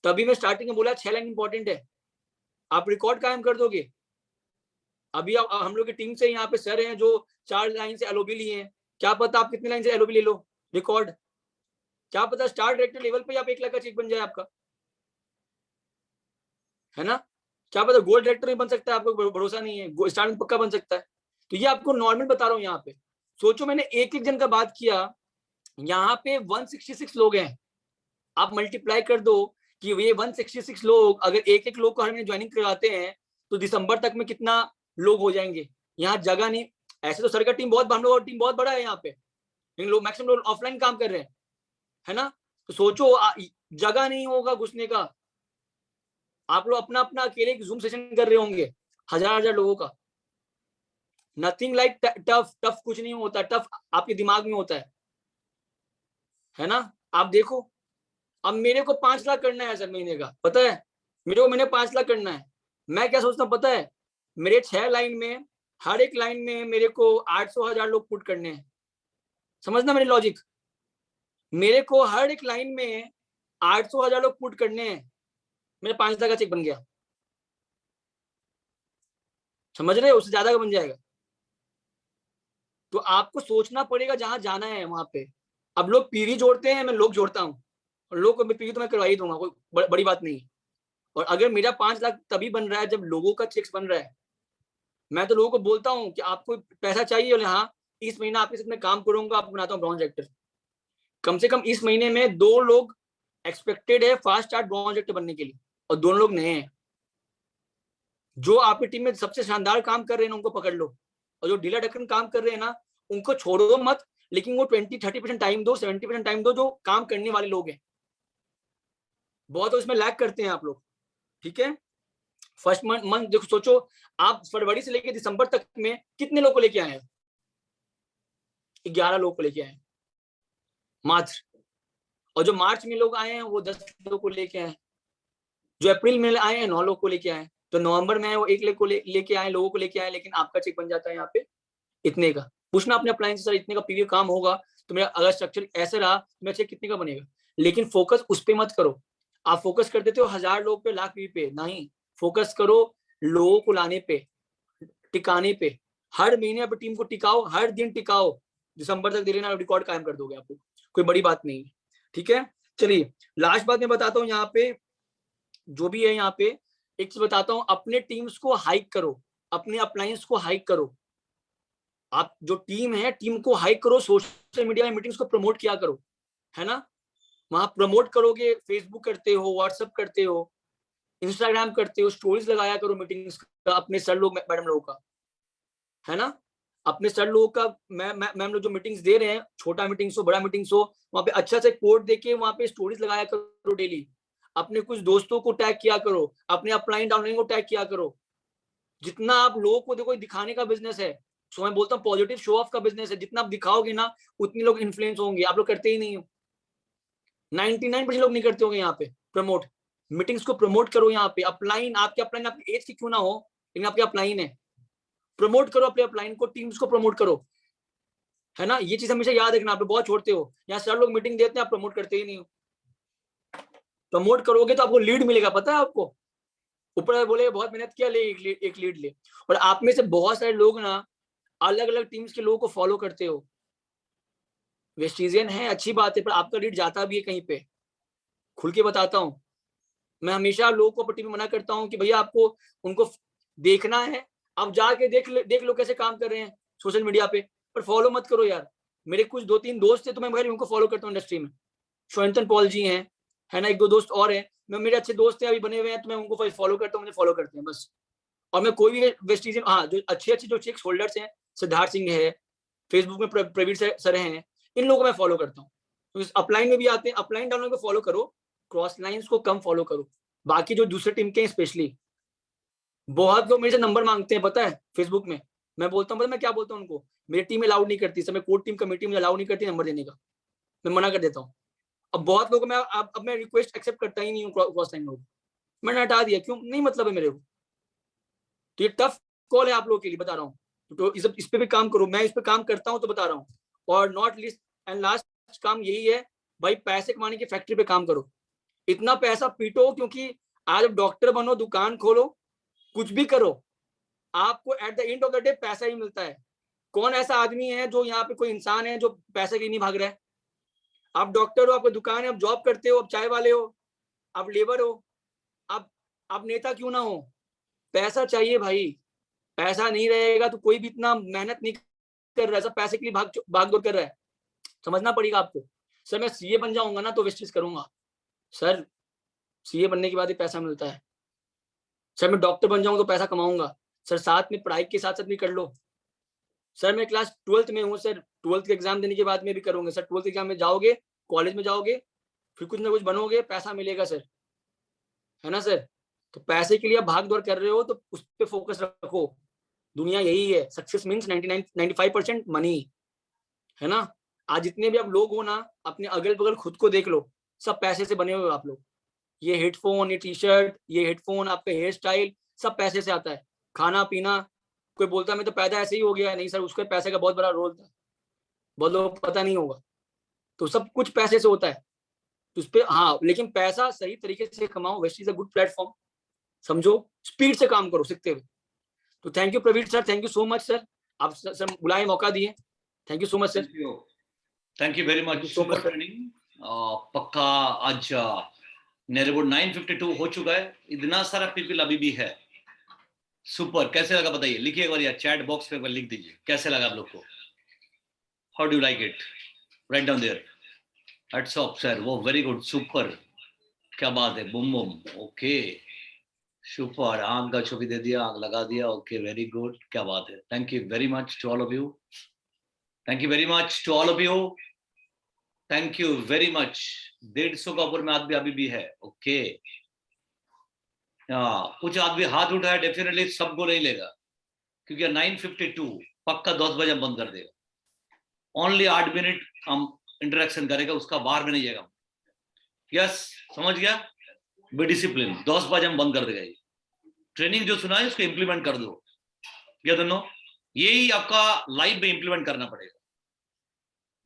तभी मैं स्टार्टिंग में बोला 6 लाइन इंपॉर्टेंट है, आप रिकॉर्ड कायम कर दोगे। अभी हम लोग की टीम से यहाँ पे सर हैं जो 4 लाइन से एलओबी लिए हैं, क्या पता आप कितनी लाइन से एलओबी ले लो रिकॉर्ड, क्या पता स्टार डायरेक्टर लेवल पे आप 1 लाख का चेक बन जाए आपका, है ना। क्या पता गोल्ड डायरेक्टर नहीं बन सकता है, आपको भरोसा नहीं है, स्टार में पक्का बन सकता है। तो ये आपको नॉर्मल बता रहा हूँ यहाँ पे। सोचो मैंने एक एक जन का बात किया, यहाँ पे 166 लोग हैं, आप मल्टीप्लाई कर दो कि ये 166 लोग अगर एक एक लोग को हर महीने ज्वाइनिंग करवाते हैं तो दिसंबर तक में कितना लोग हो जाएंगे। यहाँ जगह नहीं, ऐसे तो सर का टीम बहुत, हम लोग टीम बहुत बड़ा है यहाँ पे, लेकिन लोग मैक्सिमम लोग ऑफलाइन काम कर रहे हैं, है ना। तो सोचो जगह नहीं होगा घुसने का, आप लोग अपना अपना अकेले जूम सेशन कर रहे होंगे 1000 लोगों का। नथिंग लाइक टफ, टफ कुछ नहीं होता, टफ आपके दिमाग में होता है ना। आप देखो, अब मेरे को 5 लाख करना है सर महीने का, पता है मेरे को, मैंने 5 लाख करना है। मैं क्या सोचता हूँ पता है, मेरे 6 लाइन में, हर एक लाइन में मेरे को 800,000 लोग पुट करने हैं, समझना मेरी लॉजिक। मेरे को हर एक लाइन में 800,000 लोग पुट करने हैं, मेरा 5 लाख का चेक बन गया, समझ रहे हो, उससे ज्यादा का बन जाएगा। तो आपको सोचना पड़ेगा जहां जाना है वहां पे। अब लोग पीवी जोड़ते हैं, मैं लोग जोड़ता हूँ, और लोग को पीवी तो मैं करवा ही दूंगा, कोई बड़ी बात नहीं है। और अगर मेरा 5 लाख तभी बन रहा है जब लोगों का चेक्स बन रहा है। मैं तो लोगों को बोलता हूँ कि आपको पैसा चाहिए, और हाँ इस महीना आपके साथ मैं काम करूंगा, आपको बनाता हूँ ब्रॉन्ज डायरेक्टर। कम से कम इस महीने में 2 लोग एक्सपेक्टेड है फास्ट स्टार्ट ब्रॉन्ज डायरेक्टर बनने के लिए, और 2 लोग नए हैं। जो आपकी टीम में सबसे शानदार काम कर रहे हैं उनको पकड़ लो, और जो ढीला ढक्कन काम कर रहे हैं ना उनको छोड़ो मत, लेकिन वो 20-30% टाइम दो, 70% टाइम दो जो काम करने वाले लोग हैं। बहुत उसमें लैग करते हैं आप लोग, ठीक है। फर्स्ट मंथ देखो, सोचो आप फरवरी से लेकर दिसंबर तक में कितने लोग को लेके आए हैं, 11 लोग को लेके आए मात्र। और जो मार्च में लोग आए हैं वो 10 लोग को लेके आए, जो अप्रैल में आए हैं 9 लोग को लेके आए, तो नवंबर में आए वो 1 लाख को लेके आए, लोगों को लेके आए, लेकिन आपका चेक बन जाता है यहाँ पे इतने का। पूछना अपने अप्लायंस से, सर इतने का पीवी काम होगा तो मेरा अगर स्ट्रक्चर ऐसे रहा तो मेरा चेक कितने का बनेगा। लेकिन फोकस उस पे मत करो, आप फोकस कर देते हो 1000 लोग पे, लाख पीवी पे, नहीं, फोकस करो लोगों को लाने पे, टिकाने पे। हर महीने अपनी टीम को टिकाओ, हर दिन टिकाओ, दिसंबर तक दे लेना, रिकॉर्ड कायम कर दोगे आपको, कोई बड़ी बात नहीं। ठीक है, चलिए लास्ट बात मैं बताता हूँ यहाँ पे, जो भी है यहाँ पे एक चीज बताता हूँ, अपने टीम्स को हाइक करो, अपने अपलायंस को हाइक करो। आप जो टीम है, टीम को हाइक करो, सोशल मीडिया में मीटिंग्स को प्रमोट किया करो, है ना। वहां प्रमोट करोगे, फेसबुक करते हो, व्हाट्सएप करते हो, इंस्टाग्राम करते हो, स्टोरीज लगाया करो मीटिंग्स का, अपने सर लोग मैडम लोगों का, है ना। अपने सर लोगों का मैम लोग जो मीटिंग्स दे रहे हैं, छोटा मीटिंग्स हो बड़ा मीटिंग्स हो, वहां पे अच्छा से कोड देके वहां पे स्टोरीज लगाया करो डेली। अपने कुछ दोस्तों को टैग किया करो, अपने अपलाइन डाउनलाइन को टैग किया करो। जितना आप लोगों को देखो, दिखाने का बिजनेस है, सो मैं बोलता हूँ पॉजिटिव शो ऑफ का बिजनेस है। जितना आप दिखाओगे ना, उतने लोग इन्फ्लुएंस होंगे। आप लोग करते ही नहीं हो, 99% लोग नहीं करते होंगे यहाँ पे प्रमोट। मीटिंग्स को प्रमोट करो यहाँ पे। अपलाइन, आपके अपलाइन आपकी एज की क्यों ना हो, लेकिन आपके अपलाइन है, प्रमोट करो अपने अपलाइन को, टीम्स को प्रमोट करो, है ना। ये चीज हमेशा याद रखना। आप बहुत छोड़ते हो, यहाँ सर लोग मीटिंग देते हैं, आप प्रमोट करते ही नहीं हो। प्रमोट करोगे तो आपको लीड मिलेगा, पता है आपको। ऊपर बोले बहुत मेहनत किया, ले एक लीड ले। और आप में से बहुत सारे लोग ना अलग अलग टीम्स के लोगों को फॉलो करते हो। वेस्टिजियन है, अच्छी बात है, पर आपका लीड जाता भी है कहीं पे, खुल के बताता हूँ। मैं हमेशा लोगों को अपनी टीम में मना करता हूँ कि भैया आपको उनको देखना है, आप जाके देख लो कैसे काम कर रहे हैं सोशल मीडिया पे, पर फॉलो मत करो यार। मेरे कुछ 2-3 दोस्त थे, तो मैं भाई उनको फॉलो करता हूँ इंडस्ट्री में। श्वेंतन पॉल जी हैं, है ना, 1-2 दोस्त और हैं, मैं मेरे अच्छे दोस्त हैं अभी बने हुए हैं, तो मैं उनको फॉलो करता हूँ, मुझे फॉलो करते हैं बस। और मैं कोई भी वेस्टिजियन, हाँ, जो अच्छे जो चेक्स होल्डर्स हैं, सिद्धार्थ सिंह है, फेसबुक में प्रवीण सर हैं, इन लोगों को मैं फॉलो करता हूँ। तो अपलाइन में भी आते हैं, अपलाइन डाउनलाइन को फॉलो करो, क्रॉस लाइन्स को कम फॉलो करो। बाकी जो दूसरे टीम के स्पेशली बहुत लोग मेरे से नंबर मांगते हैं, पता है, फेसबुक में। मैं बोलता हूँ, मैं क्या बोलता हूँ उनको, मेरी टीम अलाउड नहीं करती, समय कोर टीम कमेटी मुझे अलाउड नहीं करती नंबर देने का, मैं मना कर देता हूँ। अब बहुत लोगों में अब मैं रिक्वेस्ट एक्सेप्ट करता ही नहीं हूँ क्रॉस लाइन लोग, मैंने हटा दिया, क्यों, नहीं मतलब है मेरे को। तो ये टफ कॉल है आप लोगों के लिए, बता रहा हूँ। तो इस पे भी काम करो, मैं इस पे काम करता हूँ तो बता रहा हूँ। और नॉट लीस्ट एंड लास्ट काम यही है भाई, पैसे कमाने की फैक्ट्री पे काम करो, इतना पैसा पीटो, क्योंकि आज डॉक्टर बनो, दुकान खोलो, कुछ भी करो, आपको at the end of the day पैसा ही मिलता है। कौन ऐसा आदमी है जो यहाँ पे कोई इंसान है जो पैसे के लिए नहीं भाग रहा है। आप डॉक्टर हो, आपकी दुकान है, आप जॉब करते हो, आप चाय वाले हो, आप लेबर हो, आप नेता क्यों ना हो, पैसा चाहिए भाई। पैसा नहीं रहेगा तो कोई भी इतना मेहनत नहीं कर रहा है, सब पैसे के लिए भाग दौड़ कर रहा है, समझना पड़ेगा आपको। सर मैं सीए बन जाऊंगा ना तो वेस्टेज करूंगा, सर सीए बनने के बाद ही पैसा मिलता है। सर मैं डॉक्टर बन जाऊंगा तो पैसा कमाऊंगा, सर साथ में पढ़ाई के साथ साथ भी कर लो। सर मैं क्लास 12th में हूँ सर, 12th के एग्जाम देने के बाद में भी करूंगा सर, 12th एग्जाम में जाओगे, कॉलेज में जाओगे, फिर कुछ ना कुछ बनोगे, पैसा मिलेगा सर, है ना सर। तो पैसे के लिए आप भाग दौड़ कर रहे हो तो उस पर फोकस रखो। दुनिया यही है, सक्सेस मीन्स 95% मनी, है ना। आज जितने भी आप लोग हो ना, अपने अगल बगल खुद को देख लो, सब पैसे से बने हुए हो आप लोग। ये हेडफोन, ये टी शर्ट, ये हेडफोन, आपका हेयर स्टाइल, सब पैसे से आता है। खाना पीना, कोई बोलता है मैं तो पैदा ऐसे ही हो गया, नहीं सर, उसके पैसे का बहुत बड़ा रोल था, बहुत लोगों को पता नहीं होगा। तो सब कुछ पैसे से होता है, तो उस पर हाँ, लेकिन पैसा सही तरीके से कमाओ, west is a good platform, समझो, स्पीड से काम करो सीखते हुए। तो thank you Praveen sir, thank you so much sir, आप सर बुलाए, मौका दिए, thank you so much sir. Thank you very much, super training. पक्का आज नियर अबाउट 9:52 हो चुका है, इतना सारा पीपल अभी भी है। सुपर, कैसे लगा बताइए, लिखिए एक बार यार, चैट बॉक्स पे एक बार लिख दीजिए कैसे लगा आप लोग को, how do you like it, write down there. Hats off sir, वो वेरी गुड, सुपर, क्या बात है, बूम बूम, ओके सुपर, आंख का छवि दे दिया, आंख लगा दिया, ओके वेरी गुड, क्या बात है। Thank you very much to all of you, thank you very much to all of you, thank you very much. 150 का ऊपर में आदमी अभी भी है, ओके। कुछ आदमी हाथ उठाया, डेफिनेटली सबको नहीं लेगा, क्योंकि 9:52 पक्का 10 बजे हम बंद कर देगा। ओनली 8 मिनट हम इंटरेक्शन करेगा, उसका बाहर में नहीं जाएगा। यस, समझ गया, बी डिसिप्लिन, 10 बजे हम बंद कर देगा। ये ट्रेनिंग जो सुना है उसको इंप्लीमेंट कर दो, या दोनों, यही आपका लाइफ में इंप्लीमेंट करना पड़ेगा।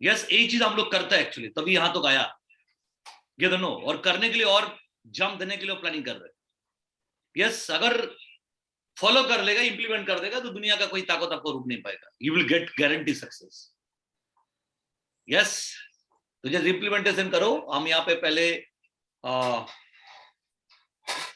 यस, यही चीज हम लोग करते हैं एक्चुअली, तभी यहां तो आया, ये दोनों, और करने के लिए और जंप देने के लिए प्लानिंग कर रहे हैं। यस, अगर फॉलो कर लेगा, इंप्लीमेंट कर देगा, तो दुनिया का कोई ताकत आपको रोक नहीं पाएगा. You will get guarantee success. Yes, तो जैसे इंप्लीमेंटेशन करो. हम यहाँ पे पहले